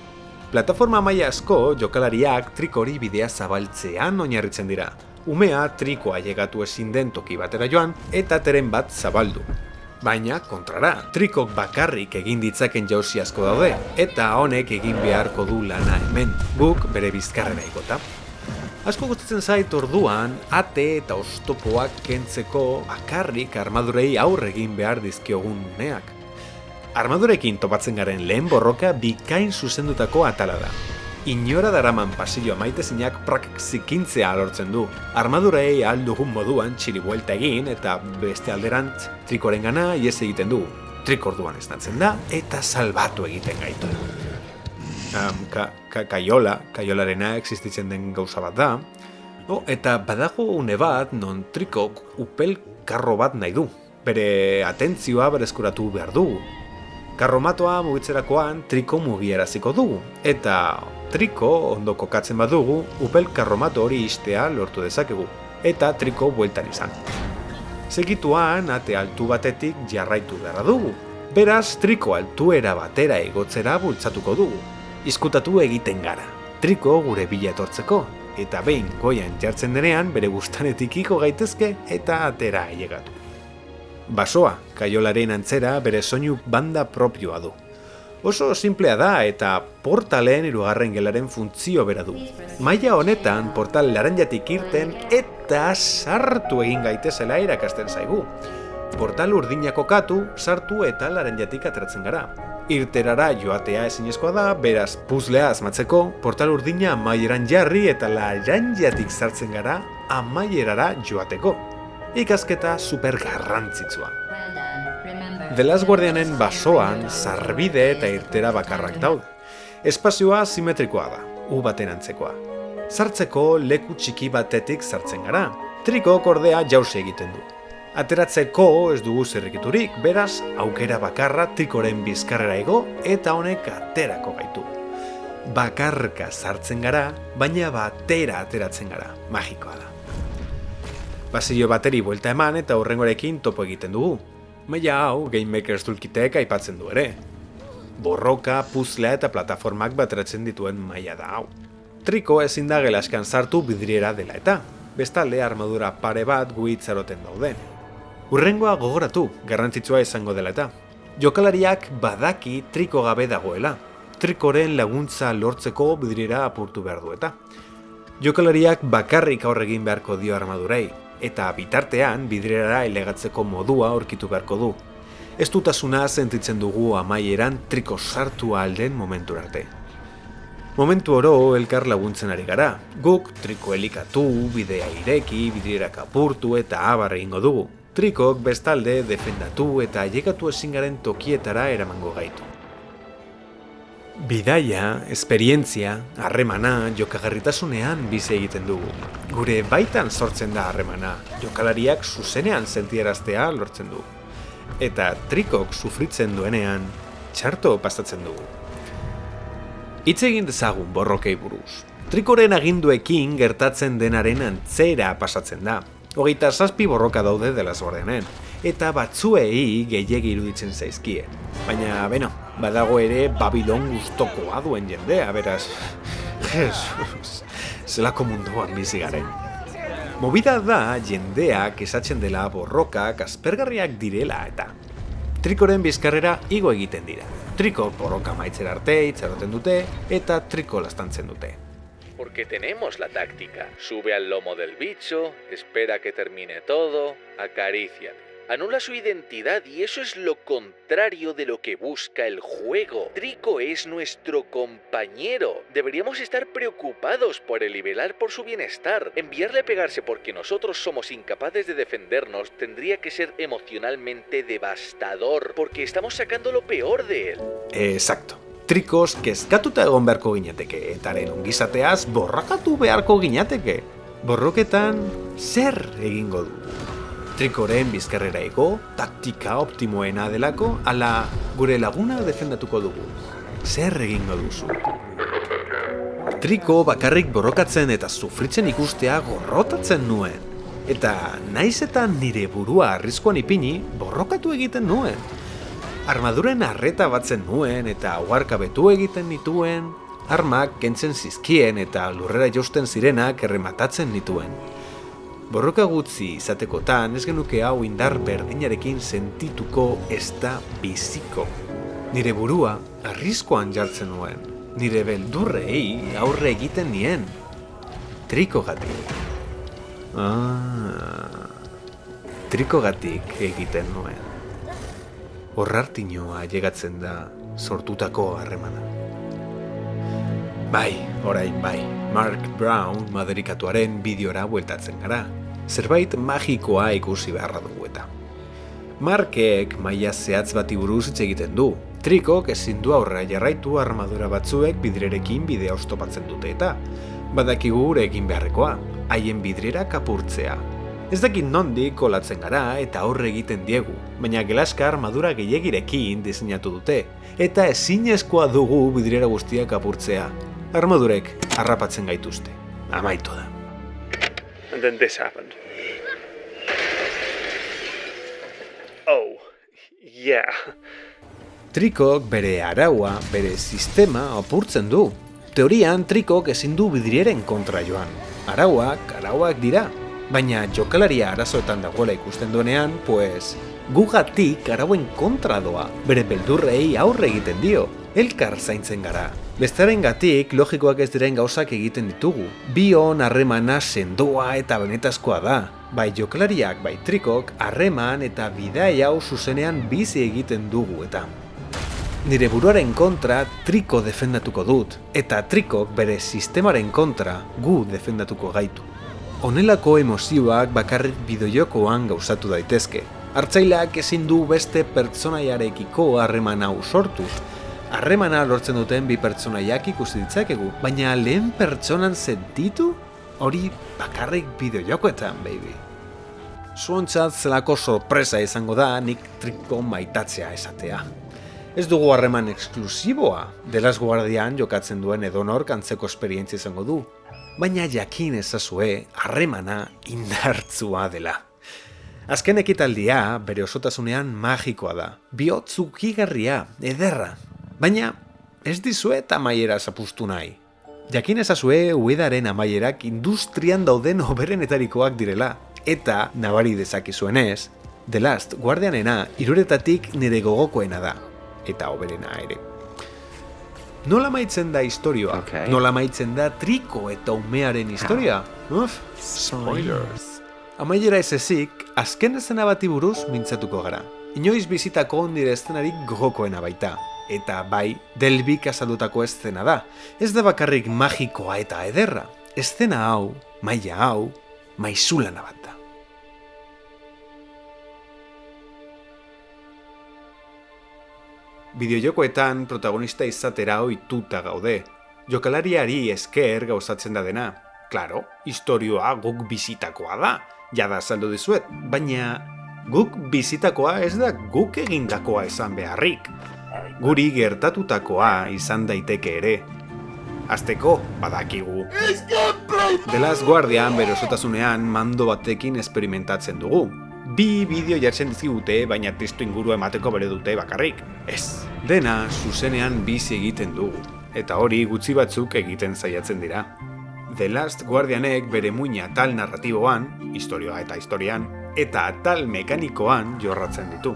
Speaker 1: Plataforma maila asko jokalariak Trikori bidea zabaltzean oinarritzen dira. Umea Trikoa llegatu ezin den toki batera joan eta teren bat zabaldu. Baina, kontrara, Trikok bakarrik egin ditzaken jauzi asko daude, eta honek egin beharko du lana hemen, guk bere bizkarrera igota. Asko gustatzen zait orduan, ate eta oztopoak kentzeko bakarrik armadurei aurre egin behar dizkiogun uneak. Armadurekin topatzen garen lehen borroka bikain zuzendutako atala da. Inora daraman pasillo amaitezinak zikintzea lortzen du. Armadurei ahal dugun moduan txiribuelta egin eta beste alderantz Trikoren gana ihes egiten du. Triko orduan esnatzen da eta salbatu egiten gaitu. Kaiolarena existitzen den gauza bat da. Eta badago une bat non Trikok upel karro bat nahi du. Bere atentzioa berezkuratu behar dugu. Karromatoa mugitzerakoan Triko mugieraziko dugu, eta Triko ondo kokatzen badugu, upel karromato hori istea lortu dezakegu, eta Triko bueltan izan. Segituan, ate altu batetik jarraitu beharra dugu, beraz Triko altuera batera igotzera bultzatuko dugu. Izkutatu egiten gara, Triko gure bila etortzeko, eta behin goian jartzen denean bere bustanetik iko gaitezke eta atera ailegatu. Basoa, kaiolaren antzera bere soinu banda propioa du. Oso simplea da eta portalen 3. gelaren funtzio bera du. Maila honetan portal laranjatik irten eta sartu egin gaitezela irakasten zaigu. Portal urdina kokatu, sartu eta laranjatik ateratzen gara. Irterara joatea ezinezkoa da, beraz puzzlea asmatzeko, portal urdina amaieran jarri eta laranjatik sartzen gara amaierara joateko. Ikasketa super garrantzitsua. The Last Guardianen basoan sarbide eta irtera bakarrak daude. Espazioa simetrikoa da, U baten antzekoa. Sartzeko leku txiki batetik sartzen gara. Trikok ordea jauzi egiten du. Ateratzeko ez dugu zirrikiturik, beraz aukera bakarra Trikoren bizkarrera igo eta honek aterako gaitu. Bakarka sartzen gara, baina batera ateratzen gara. Magikoa da. Pasillo bateri buelta eman eta hurrengorekin topo egiten dugu. Maila hau Game Makers Toolkitek aipatzen du ere. Borroka, puzlea eta plataformak bateratzen dituen maila da hau. Triko ezin da gelaskan sartu bidriera dela eta, bestalde armadura pare bat gu itxaroten daude. Hurrengoa gogoratu, garrantzitsua izango dela eta. Jokalariak badaki triko gabe dagoela. Trikoren laguntza lortzeko bidriera apurtu behar du eta. Jokalariak bakarrik aurregin beharko dio armadurei, eta bitartean bidriera elegatzeko modua aurkitu beharko du. Ez dutasuna sentitzen dugu amaieran triko sartu alden momentu arte. Momentu oro elkar laguntzen ari gara, guk triko elikatu, bidea ireki, bidrierak apurtu eta abar egingo dugu. Trikok bestalde defendatu eta ailegatu ezin garen tokietara eramango gaitu. Bidaia, esperientzia, harremana, jokagarritasunean bizi egiten dugu. Gure baitan sortzen da harremana, jokalariak zuzenean sentiaraztea lortzen du. Eta trikok sufritzen duenean, txarto pasatzen dugu. Hitz egin dezagun borrokei buruz. Trikoren aginduekin gertatzen denaren antzera pasatzen da. 27 borroka daude dela Guardianen, eta batzuei gehiegi iruditzen zaizkie. Baina, badago ere Babilon gustokoa duen jendea, beraz, Jesus, zelako munduan bizi garen. Movida da jendeak esatzen dela borrokak aspergarriak direla eta trikoren bizkarrera igo egiten dira. Triko borroka maitzera arte itxaroten dute eta triko lastantzen dute.
Speaker 5: Porque tenemos la táctica. Sube al lomo del bicho, espera que termine todo, acaríciate. Anula su identidad y eso es lo contrario de lo que busca el juego. Trico es nuestro compañero. Deberíamos estar preocupados por el y velar por su bienestar. Enviarle a pegarse porque nosotros somos incapaces de defendernos tendría que ser emocionalmente devastador, porque estamos sacando lo peor de él.
Speaker 1: Exacto. Trikoz kezkatuta egon beharko ginateke, etaren ongizateaz borrakatu beharko ginateke. Borroketan zer egingo du? Trikoren bizkarrera ego, taktika optimoena delako, ala gure laguna defendatuko dugu. Zer egingo duzu? Triko bakarrik borrokatzen eta sufritzen ikustea gorrotatzen nuen. Eta naiz eta nire burua arriskuan ipini, borrokatu egiten nuen. Armaduren arreta batzen nuen eta uharkabetu egiten nituen, armak kentzen zizkien eta lurrera jausten zirenak errematatzen nituen. Borroka gutxi izatekotan ez genuke hau indar berdinarekin sentituko ez da biziko. Nire burua arriskuan jartzen nuen, nire beldurrei aurre egiten nien. Trikogatik. Trikogatik egiten nuen. Horrartinoa ailegatzen da sortutako harremana. Bai, orain bai, Mark Brown maderikatuaren bideora bueltatzen gara. Zerbait magikoa ikusi beharra dugu eta. Markek maila zehatz bati buruz hitz egiten du. Trikok ezin du aurrera jarraitu armadura batzuek bidrerekin bidea oztopatzen dute eta badakigu gure egin beharrekoa, haien bidrerak apurtzea. Ez dakit nondik kolatzen gara eta aurre egiten diegu, baina gelaska armadura gehiegirekin diseinatu dute, eta ezinezkoa dugu bidriera guztiak apurtzea. Armadurek harrapatzen gaituzte. Amaitu da.
Speaker 6: And then this happened. Oh, yeah.
Speaker 1: Trikok bere araua, bere sistema apurtzen du. Teorian Trikok ezin du bidrieren kontra joan. Arauak dira. Baina jokalaria arazoetan dagoela ikusten duenean, pues, gugatik arauen kontra doa, bere beldurrei aurre egiten dio, elkar zaintzen gara. Bestearengatik logikoak ez diren gauzak egiten ditugu. Bion harremana sendoa eta benetazkoa da. Bai jokalariak, bai Trikok, harreman eta bidai hau zuzenean bizi egiten dugu eta. Nire buruaren kontra Triko defendatuko dut, eta Trikok bere sistemaren kontra gu defendatuko gaitu. Honelako emozioak bakarrik bideojokoan gauzatu daitezke. Hartzaileak ezin du beste pertsonaiarekiko harreman hau sortuz. Harremana lortzen duten bi pertsonaiak ikusi ditzakegu, baina lehen pertsonan sentitu? Hori bakarrik bideojokoetan, baby. Zuontzat zelako sorpresa izango da nik Triko maitatzea esatea. Ez dugu harreman eksklusiboa, The Last Guardian jokatzen duen edonork antzeko esperientzia izango du. baina jakin ezazue harremana indartsua dela. Azken ekitaldia bere osotasunean magikoa da, bihotz ukigarria, ederra, baina ez dizuet amaiera zapustu nahi. Jakin ezazue Uedaren amaierak industrian dauden hoberenetarikoak direla, eta nabari dezakizuenez, The Last Guardianena hiruretatik nire gogokoena da, eta hoberena ere. Nola maitzen da istorioa?
Speaker 2: Okay.
Speaker 1: Nola maitzen da Triko eta umearen historia? Spoilers. Amaiera ez ezik, azken eszena bati buruz mintzatuko gara. Inoiz bizitako ondire eszenarik gogokoena baita. Eta bai, Delbik azaldutako eszena da. Ez da bakarrik magikoa eta ederra. Eszena hau, maila hau, maizulana bat da. Bideojokoetan protagonista izatera ohituta gaude. Jokalariari esker gauzatzen da dena. Klaro, istorioa guk bizitakoa da. Jada azaldu dizuet, baina guk bizitakoa ez da guk egindakoa esan beharrik. Guri gertatutakoa izan daiteke ere. Azteko, badakigu. The Last Guardian bere osotasunean mando batekin esperimentatzen dugu. 2 bideo jartzen dizkigute, baina testu ingurua emateko bere dute bakarrik. Ez, dena zuzenean bizi egiten dugu, eta hori gutxi batzuk egiten saiatzen dira. The Last Guardianek bere muina atal narratiboan, historioa eta historian, eta atal mekanikoan jorratzen ditu.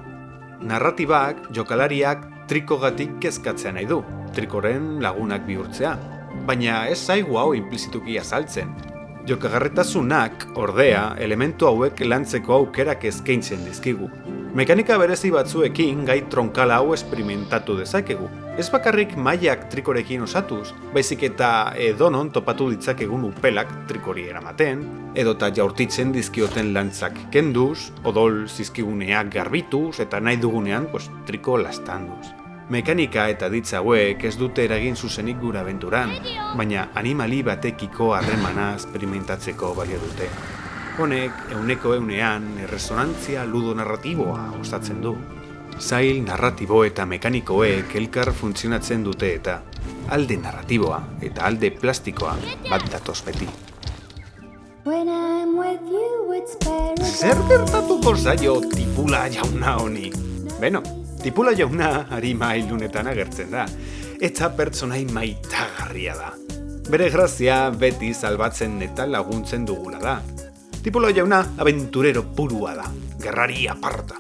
Speaker 1: Narratibak jokalariak Trikogatik kezkatzea nahi du, Trikoren lagunak bihurtzea, baina ez zaigu hau implizituki azaltzen. Jokagarretasunak, ordea, elementu hauek lantzeko aukerak eskaintzen dizkigu. Mekanika berezi batzuekin gai tronkala hau esperimentatu dezakegu. Ez bakarrik mailak Trikorekin osatuz, baizik eta edonon topatu ditzakegun upelak Trikori eramaten, edota jaurtitzen dizkioten lantzak kenduz, odol zizkiguneak garbituz, eta nahi dugunean, Triko lastanduz. Mekanika eta ditza hauek ez dute eragin zuzenik gura abenturan, baina animali batekiko harremana esperimentatzeko balio dute. Honek, euneko eunean, erresonantzia ludonarratiboa osatzen du. Zail narratibo eta mekanikoek elkar funtzionatzen dute eta alde narratiboa eta alde plastikoa bat datoz beti. Zer gertatuko zaio Tipula jauna honi? Beno, Tipula jauna harima ilunetan agertzen da, eta pertsonai maitagarria da. Bere grazia beti salbatzen eta laguntzen dugula da. Tipula jauna aventurero purua da, gerrari aparta.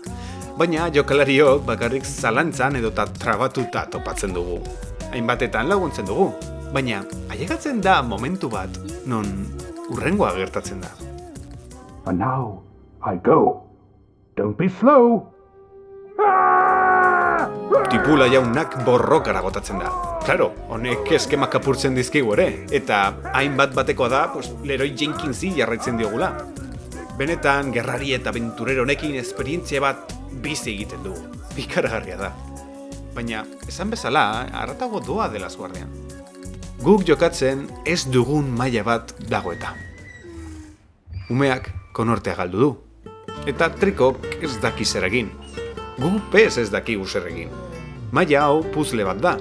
Speaker 1: Baina jokalariok bakarrik zalantzan edota trabatuta topatzen dugu. Hainbatetan laguntzen dugu, baina ailegatzen da momentu bat non hurrengoa gertatzen da.
Speaker 7: And now I go. Don't be slow.
Speaker 1: Tipula jaunak borrokara botatzen da. Claro, honek eskemak apurtzen dizkigu ere, eta hainbat batekoa da, Leroy Jenkinsi jarraitzen diogula. Benetan, gerrari eta aventurero honekin esperientzia bat bizi egiten dugu. Ikaragarria da. Baina, esan bezala, haratago doa The Last Guardian. Guk jokatzen ez dugun maila bat dago eta. Umeak konortea galdu du. Eta Trikok ez daki zer egin. Gu pez ez dakigu zer egin. Maila hau puzzle bat da.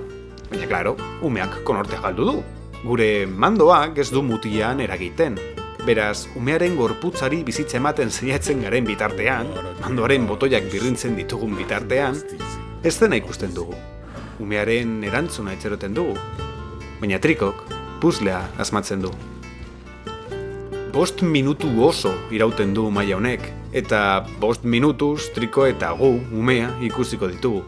Speaker 1: Baina, klaro, umeak konortea galdu du. Gure mandoak ez du mutian eragiten. Beraz, umearen gorputzari bizitza ematen saiatzen garen bitartean, mandoaren botoiak birrintzen ditugun bitartean, ez dena ikusten dugu. Umearen erantzuna itxeroten dugu. Baina Trikok puzzlea asmatzen du. 5 minutu oso irauten du maila honek, eta 5 minutuz Triko eta gu, umea, ikusiko ditugu.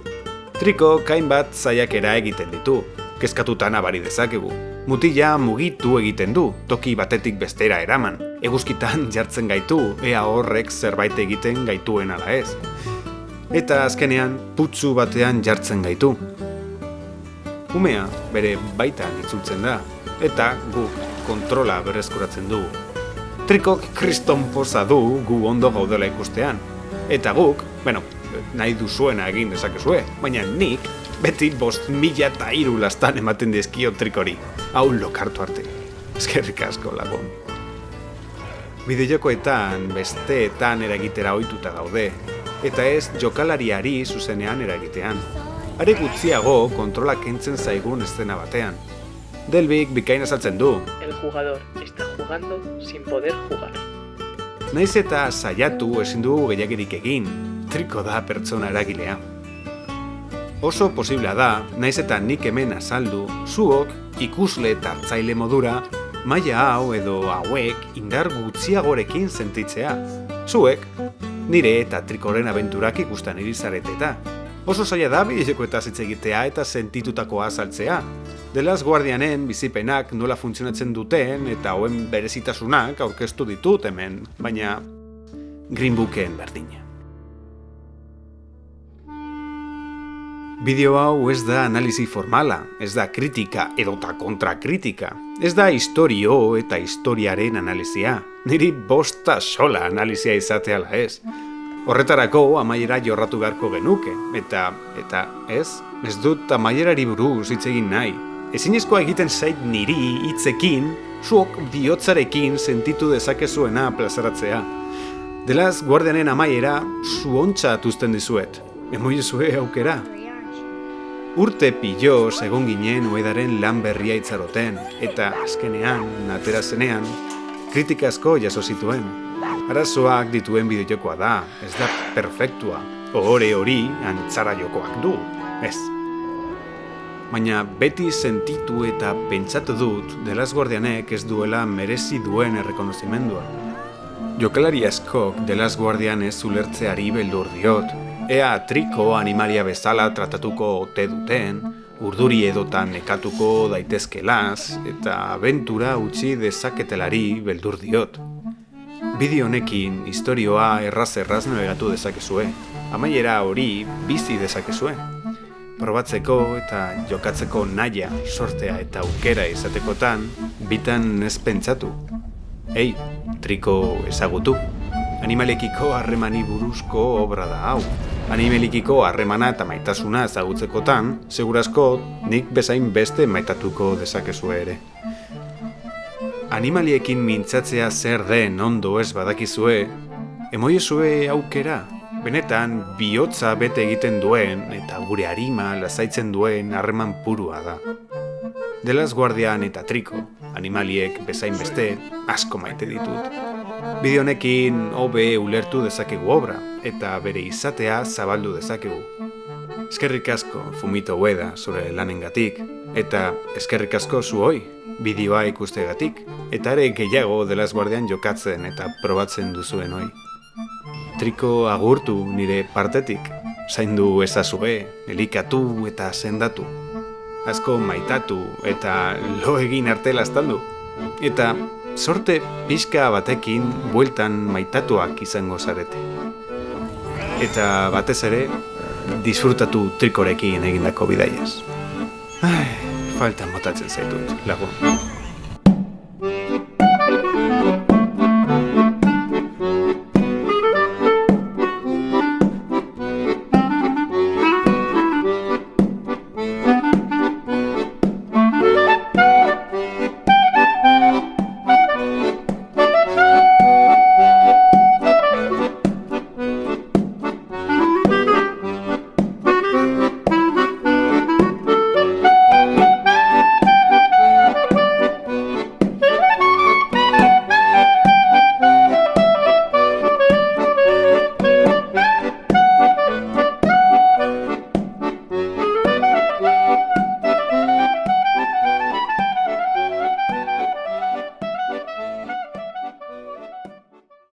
Speaker 1: Triko hainbat saiakera egiten ditu, kezkatuta nabari dezakegu. Mutila mugitu egiten du, toki batetik bestera eraman. Eguzkitan jartzen gaitu, ea horrek zerbait egiten gaituen ala ez. Eta azkenean, putzu batean jartzen gaitu. Umea bere baitan itzultzen da, eta guk kontrola berreskuratzen du. Trikok kriston poza du gu ondo gaudela ikustean. Eta guk, nahi duzuena egin dezakezue, baina nik beti 5,003 lastan ematen dizkio Trikori. Hau lokartu arte. Eskerrik asko lagun. Bideojokoetan besteetan eragitera ohituta gaude, eta ez jokalariari zuzenean eragitean. Are gutxiago kontrola kentzen zaigun eszena batean. Delvik bikain azaltzen du.
Speaker 8: El jugador está jugando sin poder jugar.
Speaker 1: Naiz eta saiatu ezin dugu gehiagirik egin, Triko da pertsona eragilea. Oso posiblea da, naiz eta nik hemen azaldu, zuok ikusle eta hartzaile modura, maila hau edo hauek indar gutxiagorekin sentitzea. Zuek, nire eta Trikoren abenturak ikusten irizarete. Oso zaila da bideojokoetaz hitz egitea eta sentitutakoa azaltzea. The Last Guardianen bizipenak nola funtzionatzen duten eta hauen berezitasunak aurkeztu ditut hemen, baina Green Booken berdina. Bideo hau ez da analisi formala, ez da kritika edota kontrakritika, ez da historio eta historiaren analizia, niri bosta sola analizia izatea ala ez. Horretarako amaiera jorratu beharko genuke, eta ez dut amaierari buruz hitz egin nahi. Ezinezkoa egiten zait niri hitzekin, zuok bihotzarekin sentitu dezakezuena plazaratzea. The Last Guardianen amaiera zuontza atuzten dizuet, emoiezue aukera. Urte piloz egon ginen Uedaren lan berria itzaroten, eta azkenean, atera zenean, kritika asko jaso zituen. Arazoak dituen bideojokoa da, ez da perfektua, ohore hori antzara jokoak du, ez. Baina beti sentitu eta pentsatu dut The Last Guardianek ez duela merezi duen errekonozimendua. Jokalari askok The Last Guardian ez ulertzeari beldur diot, ea Triko animalia bezala tratatuko ote duten, urduri edotan nekatuko daitezkelaz, eta abentura utzi dezaketelari beldur diot. Bideo honekin istorioa erraz nabegatu dezakezue, amaiera hori bizi dezakezue. Probatzeko eta jokatzeko naia, sortea eta aukera izatekotan, bitan ez pentsatu. Ei, Triko ezagutu. Animalekiko harremani buruzko obra da hau. Animalikiko harremana eta maitasuna ezagutzekotan, segurazko nik bezain beste maitatuko dezakezue ere. Animaliekin mintzatzea zer den ondo ez badakizue, emoiezue aukera, benetan bihotza bete egiten duen eta gure arima lasaitzen duen harreman purua da. The Last Guardian eta Triko, animaliek bezain beste asko maite ditut. Bideo honekin hobe ulertu dezakegu obra eta bere izatea zabaldu dezakegu. Eskerrik asko Fumito Ueda zure lanengatik eta eskerrik asko zuoi bideoa ikustegatik eta ere gehiago The Last Guardian jokatzen eta probatzen duzuen hoi. Triko agurtu nire partetik, zaindu ezazue, elikatu eta sendatu. Asko maitatu eta lo egin arte laztaldu. Eta sorte pixka batekin bueltan maitatuak izango zarete. Eta batez ere, disfrutatu Trikorekin egindako bidaiaz. Faltan botatzen zaitut, lagun.